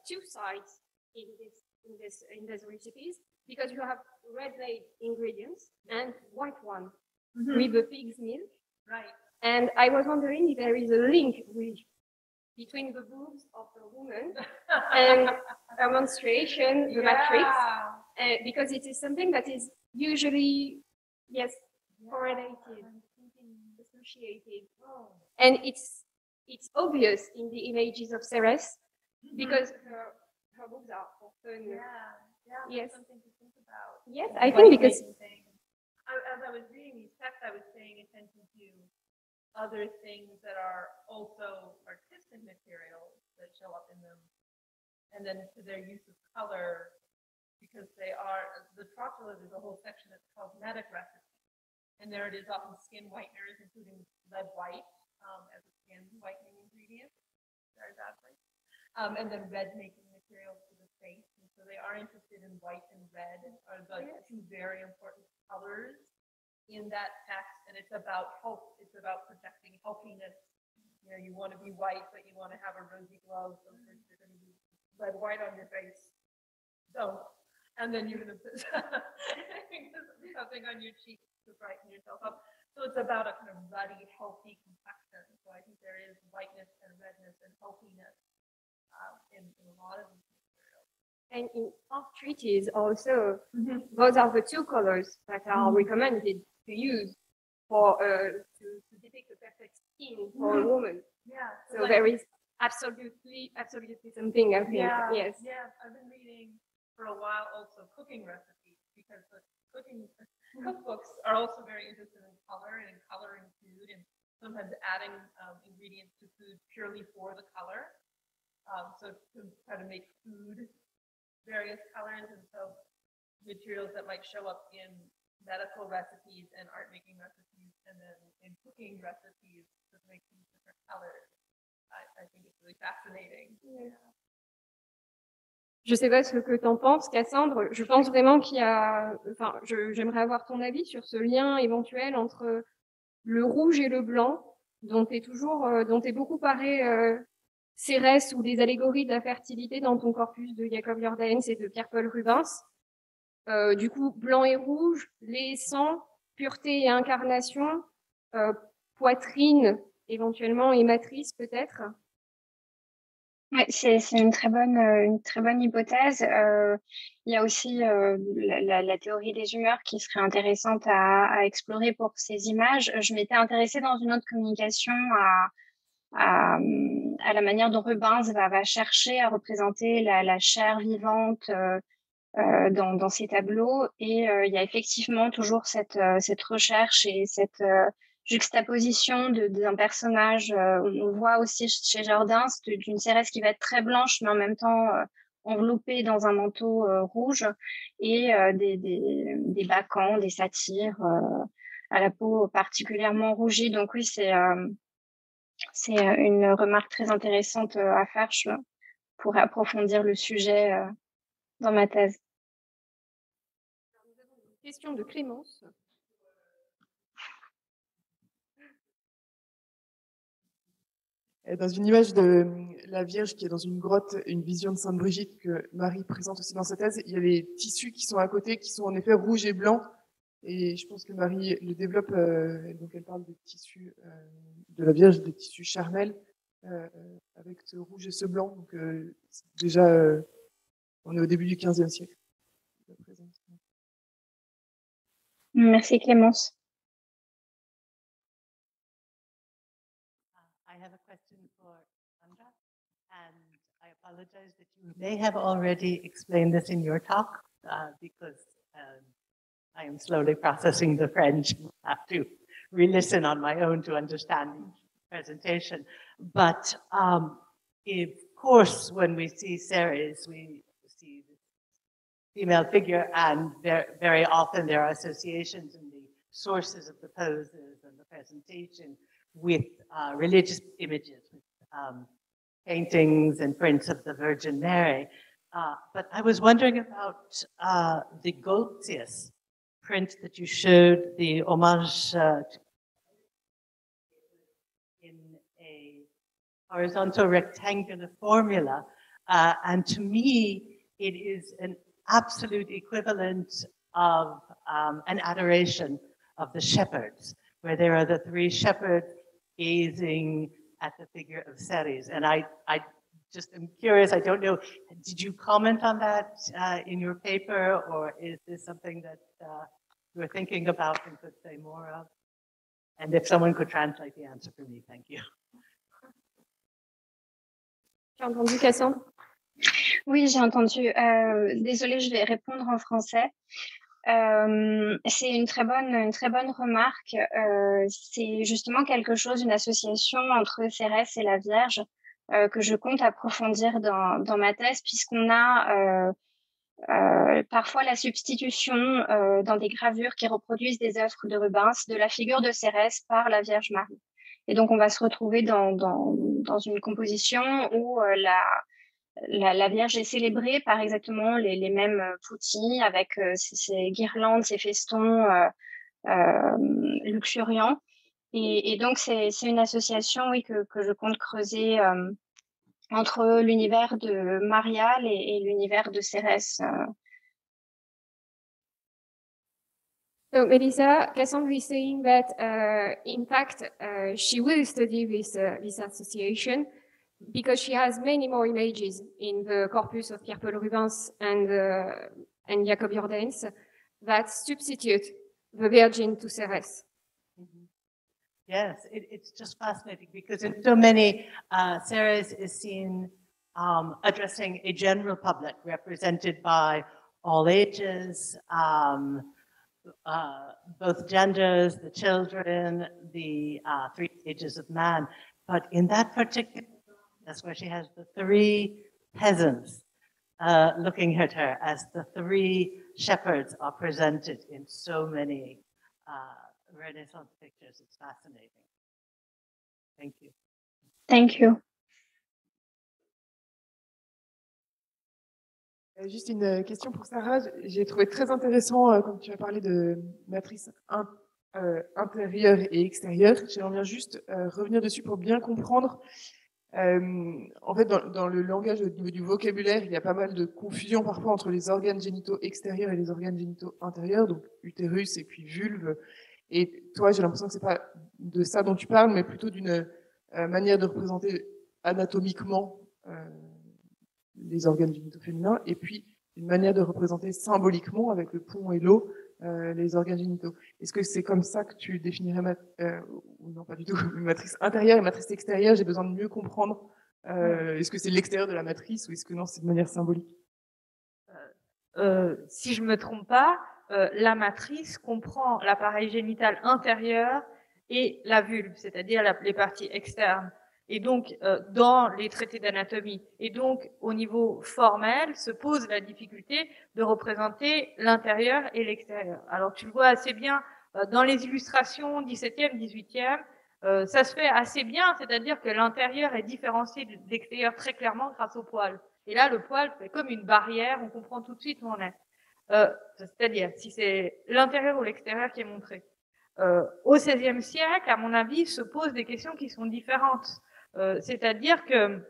two sides in these recipes, because you have red made ingredients and white one with the pig's milk. Right. And I was wondering if there is a link between the boobs of the woman and her menstruation, the matrix, because it is something that is usually, yes, correlated, associated. Oh. And it's obvious in the images of Ceres, because her boobs are often. Yes. Something to think about. Yes, I think because. As I was reading these texts, I was paying attention to other things that are also artistic materials that show up in them, and then to their use of color, because they are, the trochilid is a whole section that's cosmetic recipes, and there it is, often skin whiteners, including lead white as a skin whitening ingredient, very badly, and then red making materials for the face. And so they are interested in white and red are the two very important colors in that text, and it's about hope. It's about projecting healthiness. You know, you want to be white, but you want to have a rosy glow. So you're going to be red white on your face. Don't. And then you're going to put something on your cheek to brighten yourself up. So it's about a kind of ruddy, healthy complexion. So I think there is whiteness and redness and healthiness in a lot of these materials. And in art treaties also, those are the two colors that are recommended to use for to depict the perfect skin for a woman. Yeah. So like, there is absolutely something, I think. Yeah. Yes. Yeah. I've been reading for a while also cooking recipes, because the cookbooks are also very interested in color and coloring food, and sometimes adding ingredients to food purely for the color. So to try to make food various colors, and so materials that might show up in medical recipes and art making recipes, and then in cooking recipes that make these different colors. I think it's really fascinating. Yeah. Je sais pas ce que t'en penses, Cassandre. Je pense vraiment qu'il y a, enfin, j'aimerais avoir ton avis sur ce lien éventuel entre le rouge et le blanc, dont t'es beaucoup parlé, Cérès ou des allégories de la fertilité dans ton corpus de Jacob Jordaens et de Pierre-Paul Rubens. Du coup, blanc et rouge, les sangs, pureté et incarnation, poitrine éventuellement et matrice peut-être. Ouais, c'est une très bonne hypothèse. Il y a aussi la théorie des humeurs qui serait intéressante à explorer pour ces images. Je m'étais intéressée dans une autre communication à la manière dont Rubens va chercher à représenter la chair vivante dans ces tableaux. Et il y a effectivement toujours cette recherche et cette juxtaposition d'un personnage. On voit aussi chez Jordaens d'une Cérès qui va être très blanche, mais en même temps enveloppée dans un manteau rouge, et des bacchants, des satyres à la peau particulièrement rougie. Donc oui, c'est une remarque très intéressante à faire pour approfondir le sujet dans ma thèse. Question de Clémence. Dans une image de la Vierge qui est dans une grotte, une vision de Sainte Brigitte que Marie présente aussi dans sa thèse, il y a les tissus qui sont à côté, qui sont en effet rouges et blancs. Et je pense que Marie le développe, donc elle parle des tissus de la Vierge, des tissus charnels, avec ce rouge et ce blanc. Donc déjà, on est au début du XVe siècle. Merci Clémence. I have a question for Sandra, and I apologize that you may have already explained this in your talk, because I am slowly processing the French. I have to re-listen on my own to understand the presentation. But of course, when we see Ceres, we see the female figure, and very often there are associations in the sources of the poses and the presentation with religious images, with paintings and prints of the Virgin Mary. But I was wondering about the Goltzius print that you showed, the homage in a horizontal rectangular formula. And to me, it is an absolute equivalent of an adoration of the shepherds, where there are the three shepherds gazing at the figure of Ceres. And I just am curious, I don't know, did you comment on that in your paper, or is this something that you were thinking about and could say more of? And if someone could translate the answer for me, thank you. Tu as entendu, Cassandre? Oui, j'ai entendu. Désolée, je vais répondre en français. C'est une très bonne remarque. C'est justement quelque chose, une association entre Cérès et la Vierge que je compte approfondir dans ma thèse, puisqu'on a parfois la substitution dans des gravures qui reproduisent des œuvres de Rubens de la figure de Cérès par la Vierge Marie. Et donc on va se retrouver dans une composition où la Vierge est célébrée par exactement les mêmes poutis, avec ces guirlandes, ces festons luxuriants. Et donc, c'est une association, oui, que je compte creuser entre l'univers de Marial et l'univers de Cérès. So, Melissa, Cassandra is saying that, in fact, she will study this association because she has many more images in the corpus of Pierre-Paul Rubens and Jacob Jordaens that substitute the Virgin to Cérès. Mm-hmm. Yes, it's just fascinating because in so many, Ceres is seen addressing a general public represented by all ages, both genders, the children, the three stages of man. But in that particular, that's where she has the three peasants looking at her as the three shepherds are presented in so many Renaissance pictures. It's fascinating. Thank you. Thank you. Juste une question pour Sarah. J'ai trouvé très intéressant quand tu as parlé de matrice intérieure et extérieure. J'aimerais bien juste revenir dessus pour bien comprendre. En fait, dans le langage au niveau du vocabulaire, il y a pas mal de confusion parfois entre les organes génitaux extérieurs et les organes génitaux intérieurs, donc utérus et puis vulve. Et toi, j'ai l'impression que c'est pas de ça dont tu parles, mais plutôt d'une manière de représenter anatomiquement les organes génitaux féminins, et puis une manière de représenter symboliquement, avec le pont et l'eau, les organes génitaux. Est-ce que c'est comme ça que tu définirais, ou non, pas du tout, matrice intérieure et matrice extérieure? J'ai besoin de mieux comprendre. Est-ce que c'est l'extérieur de la matrice, ou est-ce que non, c'est de manière symbolique? Si je me trompe pas, la matrice comprend l'appareil génital intérieur et la vulve, c'est-à-dire les parties externes. Et donc, dans les traités d'anatomie. Et donc, au niveau formel, se pose la difficulté de représenter l'intérieur et l'extérieur. Alors, tu le vois assez bien dans les illustrations 17e, 18e, ça se fait assez bien, c'est-à-dire que l'intérieur est différencié de l'extérieur très clairement grâce au poil. Et là, le poil fait comme une barrière, on comprend tout de suite où on est. C'est-à-dire, si c'est l'intérieur ou l'extérieur qui est montré. Au XVIe siècle, à mon avis, se posent des questions qui sont différentes. C'est-à-dire que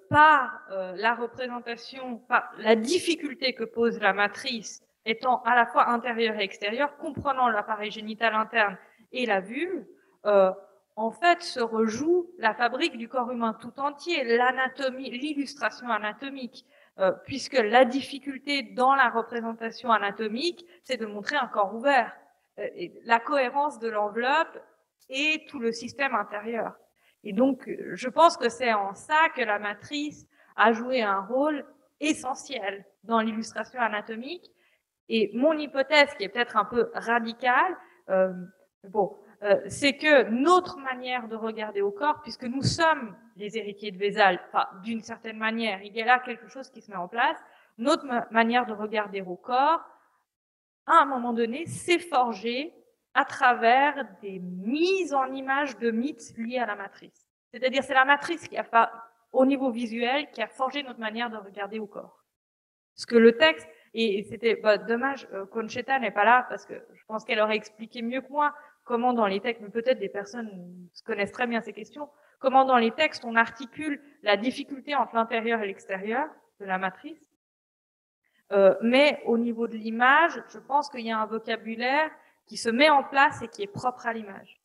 par la représentation, par la difficulté que pose la matrice, étant à la fois intérieure et extérieure, comprenant l'appareil génital interne et la vulve, en fait, se rejoue la fabrique du corps humain tout entier, l'anatomie, l'illustration anatomique, puisque la difficulté dans la représentation anatomique, c'est de montrer un corps ouvert, et la cohérence de l'enveloppe et tout le système intérieur. Et donc, je pense que c'est en ça que la matrice a joué un rôle essentiel dans l'illustration anatomique. Et mon hypothèse, qui est peut-être un peu radicale, c'est que notre manière de regarder au corps, puisque nous sommes les héritiers de Vézal, enfin, d'une certaine manière, il y a là quelque chose qui se met en place, notre manière de regarder au corps, à un moment donné, s'est forgée à travers des mises en image de mythes liés à la matrice. C'est-à-dire, c'est la matrice qui a, au niveau visuel, qui a forgé notre manière de regarder au corps. Parce que le texte, et c'était dommage, Concheta n'est pas là, parce que je pense qu'elle aurait expliqué mieux que moi comment dans les textes, mais peut-être des personnes connaissent très bien ces questions, comment dans les textes on articule la difficulté entre l'intérieur et l'extérieur de la matrice. Mais au niveau de l'image, je pense qu'il y a un vocabulaire qui se met en place et qui est propre à l'image.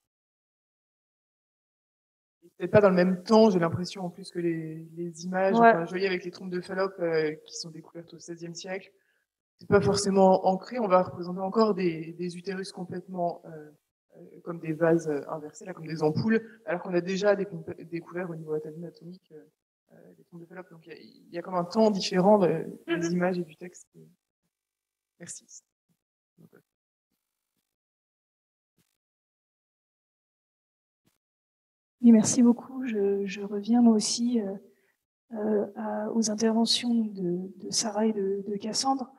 Peut-être pas dans le même temps, j'ai l'impression, en plus que les images, Ouais. enfin, je voyais avec les trompes de Fallope qui sont découvertes au XVIe siècle, c'est pas forcément ancré, on va représenter encore des utérus complètement comme des vases inversés, là, comme des ampoules, alors qu'on a déjà découvert au niveau anatomique les trompes de Fallope. Donc il y a comme un temps différent des images et du texte. Merci. Oui, merci beaucoup. Je reviens moi aussi aux interventions de Sarah et de Cassandre.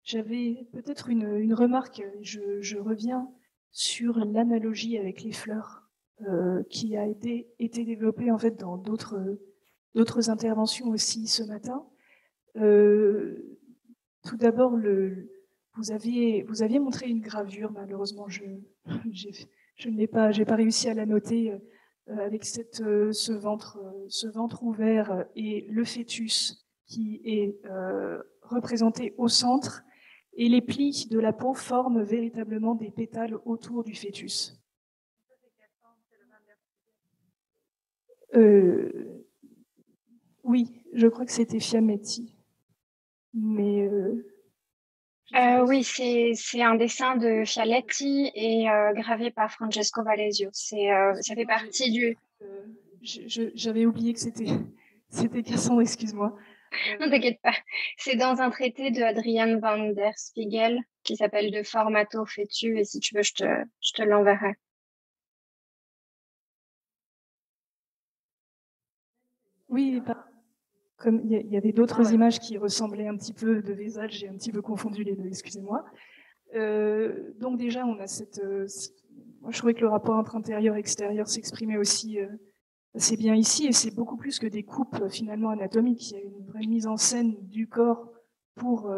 J'avais peut-être une remarque. Je reviens sur l'analogie avec les fleurs qui a été développée en fait dans d'autres interventions aussi ce matin. Tout d'abord, vous aviez montré une gravure. Malheureusement, j'ai pas réussi à la noter. Avec ce ventre ouvert et le fœtus qui est représenté au centre, et les plis de la peau forment véritablement des pétales autour du fœtus. Oui, je crois que c'était Fiametti. Mais oui, c'est un dessin de Fialetti et gravé par Francesco Valesio. Ça fait partie du... J'avais oublié que c'était Cassandre, excuse-moi. Non, t'inquiète pas. C'est dans un traité de Adrian van der Spiegel qui s'appelle De Formato Fetu, et si tu veux, je te l'enverrai. Oui, comme il y avait d'autres images qui ressemblaient un petit peu de Vézal, j'ai un petit peu confondu les deux, excusez-moi. Donc déjà, on a moi, je trouvais que le rapport entre intérieur et extérieur s'exprimait aussi c'est bien ici, et c'est beaucoup plus que des coupes finalement anatomiques. Il y a une vraie mise en scène du corps pour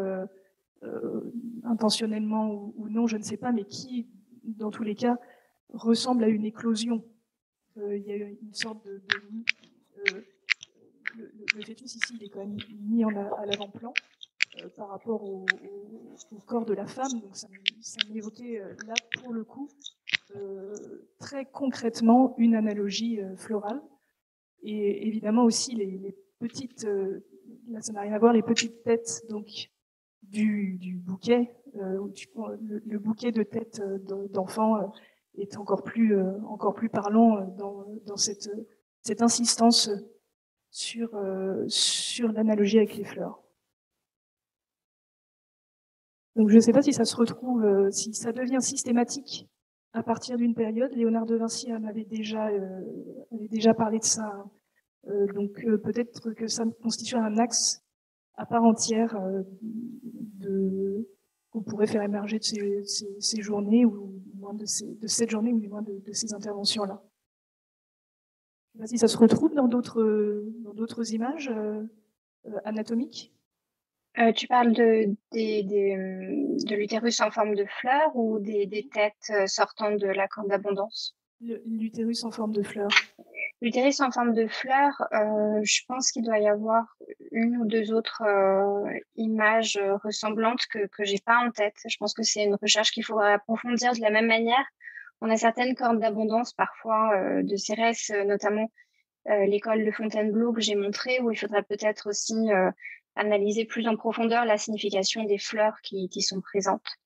intentionnellement ou non, je ne sais pas, mais qui, dans tous les cas, ressemble à une éclosion. Il y a une sorte le fœtus ici, il est quand même mis à l'avant-plan par rapport au corps de la femme, donc ça m'évoquait là pour le coup très concrètement une analogie florale. Et évidemment aussi les petites, là ça n'a rien à voir, les petites têtes donc du bouquet, le bouquet de têtes d'enfants est encore plus parlant dans cette insistance sur l'analogie avec les fleurs. Donc je ne sais pas si ça se retrouve, si ça devient systématique à partir d'une période. Léonard de Vinci avait déjà parlé de ça. Donc peut-être que ça constitue un axe à part entière qu'on pourrait faire émerger de ces journées, ou moins de cette journée, ou du moins de ces interventions-là. Je ne sais pas si ça se retrouve dans d'autres images anatomiques. Tu parles de l'utérus en forme de fleur ou des têtes sortant de la corne d'abondance? L'utérus en forme de fleur. L'utérus en forme de fleur, je pense qu'il doit y avoir une ou deux autres images ressemblantes que j'ai pas en tête. Je pense que c'est une recherche qu'il faudrait approfondir de la même manière. On a certaines cornes d'abondance parfois de Cérès, notamment l'école de Fontainebleau que j'ai montré, où il faudrait peut-être aussi analyser plus en profondeur la signification des fleurs qui sont présentes.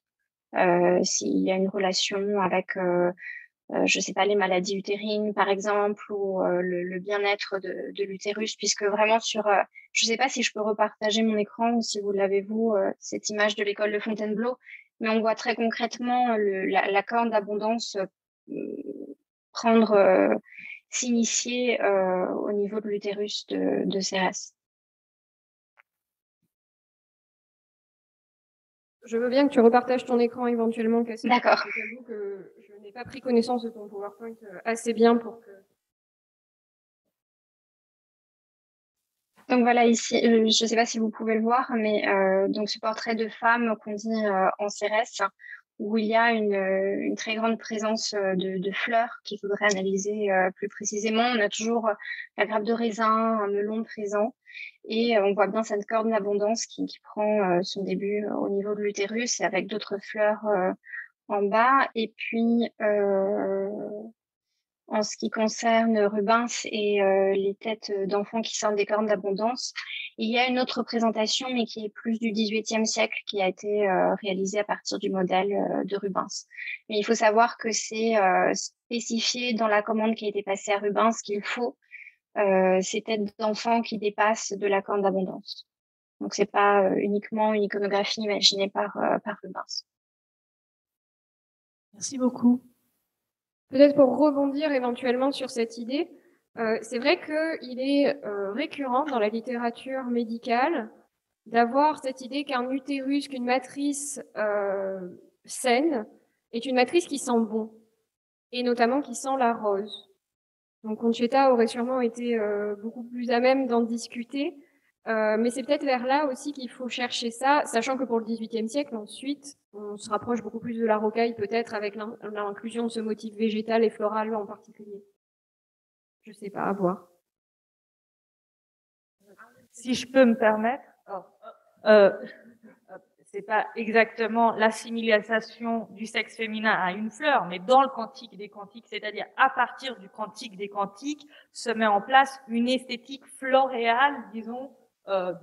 S'il y a une relation avec je sais pas, les maladies utérines, par exemple, ou le bien-être de l'utérus, puisque vraiment je sais pas si je peux repartager mon écran ou si vous l'avez, vous, cette image de l'école de Fontainebleau, mais on voit très concrètement la corne d'abondance s'initier au niveau de l'utérus de Cérès. Je veux bien que tu repartages ton écran éventuellement, Cassie. D'accord. J'avoue que je n'ai pas pris connaissance de ton PowerPoint assez bien pour que... Donc voilà, ici, je ne sais pas si vous pouvez le voir, mais donc ce portrait de femme qu'on dit en Cérès, où il y a une très grande présence de fleurs qu'il faudrait analyser plus précisément. On a toujours la grappe de raisin, un melon présent, et on voit bien cette corne d'abondance qui prend son début au niveau de l'utérus, avec d'autres fleurs en bas. Et puis, en ce qui concerne Rubens et les têtes d'enfants qui sortent des cornes d'abondance, il y a une autre représentation, mais qui est plus du XVIIIe siècle, qui a été réalisée à partir du modèle de Rubens. Mais il faut savoir que c'est spécifié dans la commande qui a été passée à Rubens qu'il faut ces têtes d'enfants qui dépassent de la corne d'abondance. Donc c'est pas uniquement une iconographie imaginée par Rubens. Merci beaucoup. Peut-être pour rebondir éventuellement sur cette idée, c'est vrai qu'il est récurrent dans la littérature médicale d'avoir cette idée qu'un utérus, qu'une matrice saine est une matrice qui sent bon, et notamment qui sent la rose. Donc Concetta aurait sûrement été beaucoup plus à même d'en discuter, mais c'est peut-être vers là aussi qu'il faut chercher ça, sachant que pour le XVIIIe siècle, ensuite, on se rapproche beaucoup plus de la rocaille, peut-être avec l'inclusion de ce motif végétal et floral en particulier. Je sais pas, à voir. Si je peux me permettre, c'est pas exactement l'assimilation du sexe féminin à une fleur, mais dans le Cantique des Cantiques, c'est-à-dire à partir du Cantique des Cantiques, se met en place une esthétique floréale, disons,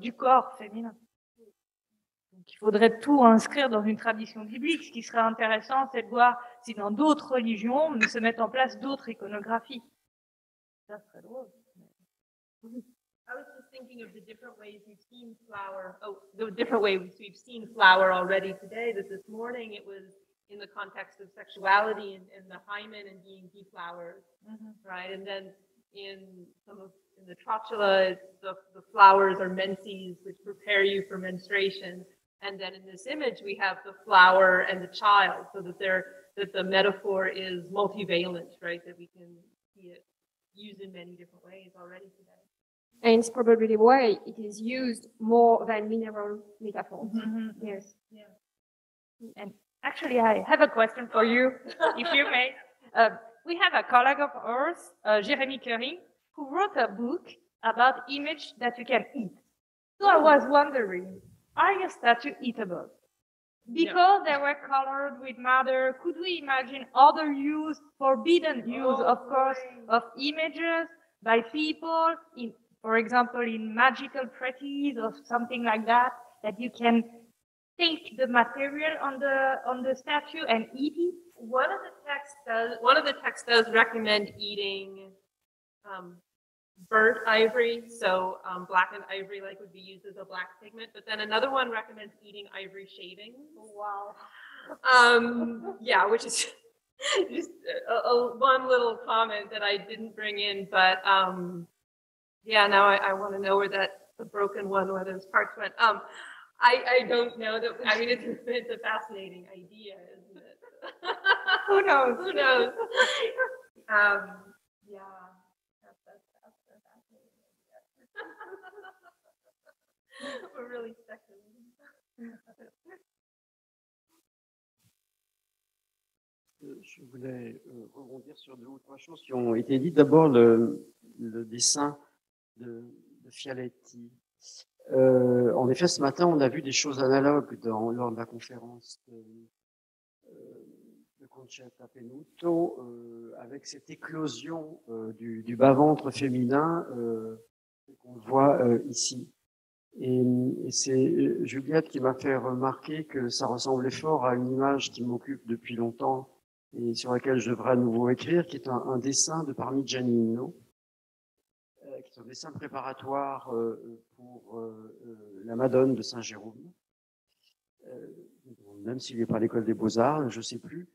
du corps féminin. Donc, il faudrait tout inscrire dans une tradition biblique. Ce qui serait intéressant, c'est de voir si dans d'autres religions se mettent en place d'autres iconographies. Ça serait drôle. I was just thinking of the different ways we've seen flower. Oh, the different ways we've seen flower already today. That this morning it was in the context of sexuality and the hymen and being deflowered, right? And then in the trotula, the flowers are menses, which prepare you for menstruation. And then in this image, we have the flower and the child, so that the metaphor is multivalent, right? That we can see it used in many different ways already today. And it's probably why it is used more than mineral metaphors. Yes. Yeah. And actually, I have a question for you, if you may. We have a colleague of ours, Jeremy Curry, who wrote a book about image that you can eat. So I was wondering, are your statues eatable? Because they were colored with matter, could we imagine other use, forbidden use, of course, of images by people, in, for example, in magical treaties or something like that, that you can take the material on the statue and eat it? One of the texts does recommend eating burnt ivory, so blackened ivory like would be used as a black pigment. But then another one recommends eating ivory shavings. Wow. Yeah, which is just one little comment that I didn't bring in, but yeah, now I want to know where the broken one, where those parts went. I don't know that. I mean, it's a fascinating idea, isn't it? Who knows? Who knows? Yeah. We're really speculating. Je voulais rebondir sur deux ou trois choses qui ont été dites. D'abord, le dessin de Fialetti. En effet, ce matin, on a vu des choses analogues lors de la conférence de Concetta Penuto, avec cette éclosion du bas-ventre féminin qu'on voit ici. Et c'est Juliette qui m'a fait remarquer que ça ressemblait fort à une image qui m'occupe depuis longtemps et sur laquelle je devrais à nouveau écrire, qui est un dessin de Parmigianino, qui est un dessin préparatoire pour la Madone de Saint-Jérôme, même s'il n'est pas à l'école des Beaux-Arts, je ne sais plus.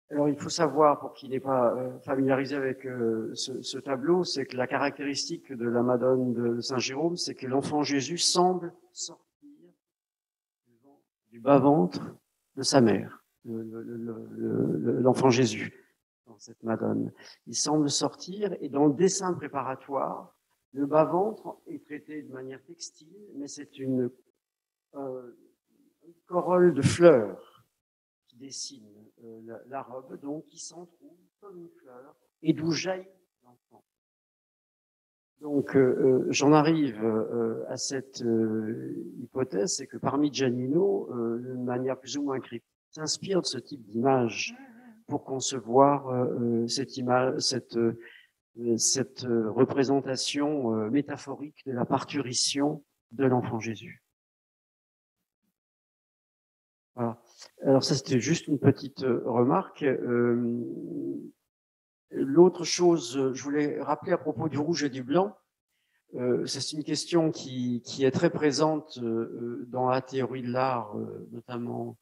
Alors, il faut savoir, pour qui n'est pas familiarisé avec ce tableau, c'est que la caractéristique de la Madone de Saint-Jérôme, c'est que l'enfant Jésus semble sortir du bas-ventre de sa mère, l'enfant Jésus, dans cette Madone. Il semble sortir, et dans le dessin préparatoire, le bas-ventre est traité de manière textile, mais c'est une corolle de fleurs qui dessine la robe, donc qui s'en trouve comme une fleur, et d'où jaillit l'enfant. Donc, j'en arrive à cette hypothèse, c'est que Parmigianino, d'une manière plus ou moins cryptique, s'inspire de ce type d'image pour concevoir cette image, cette représentation métaphorique de la parturition de l'enfant Jésus. Voilà. Alors ça, c'était juste une petite remarque. L'autre chose, je voulais rappeler à propos du rouge et du blanc, c'est une question qui est très présente dans la théorie de l'art, notamment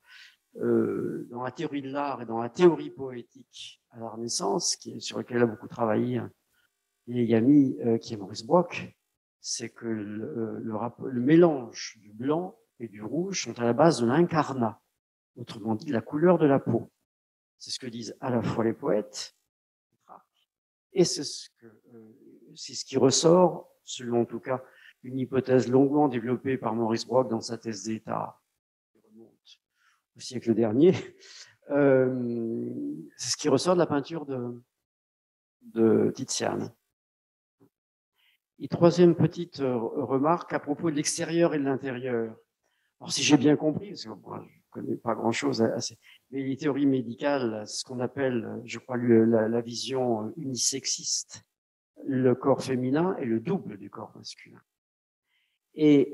dans la théorie de l'art et dans la théorie poétique à la Renaissance, sur laquelle a beaucoup travaillé un vieil ami qui est Maurice Brock. C'est que le mélange du blanc et du rouge sont à la base de l'incarnat, autrement dit la couleur de la peau. C'est ce que disent à la fois les poètes, et c'est ce qui ressort, selon en tout cas une hypothèse longuement développée par Maurice Brock dans sa thèse d'état, qui remonte au siècle dernier. C'est ce qui ressort de la peinture de Tiziane. Et troisième petite remarque à propos de l'extérieur et de l'intérieur. Alors, si j'ai bien compris, parce que moi, je connais pas grand-chose mais les théories médicales, ce qu'on appelle, je crois, la vision unisexiste, le corps féminin est le double du corps masculin. Et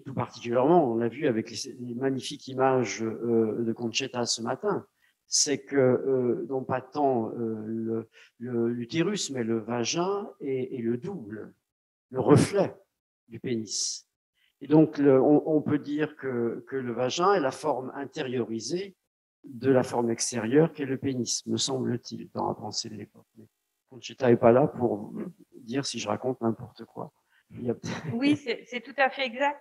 tout particulièrement, on l'a vu avec les magnifiques images de Concetta ce matin, c'est que non pas tant l'utérus, mais le vagin est le double, le reflet du pénis. Et donc, on peut dire que le vagin est la forme intériorisée de la forme extérieure qu'est le pénis, me semble-t-il, dans la pensée de l'époque. Mais Concetta n'est pas là pour dire si je raconte n'importe quoi. Oui, c'est tout à fait exact.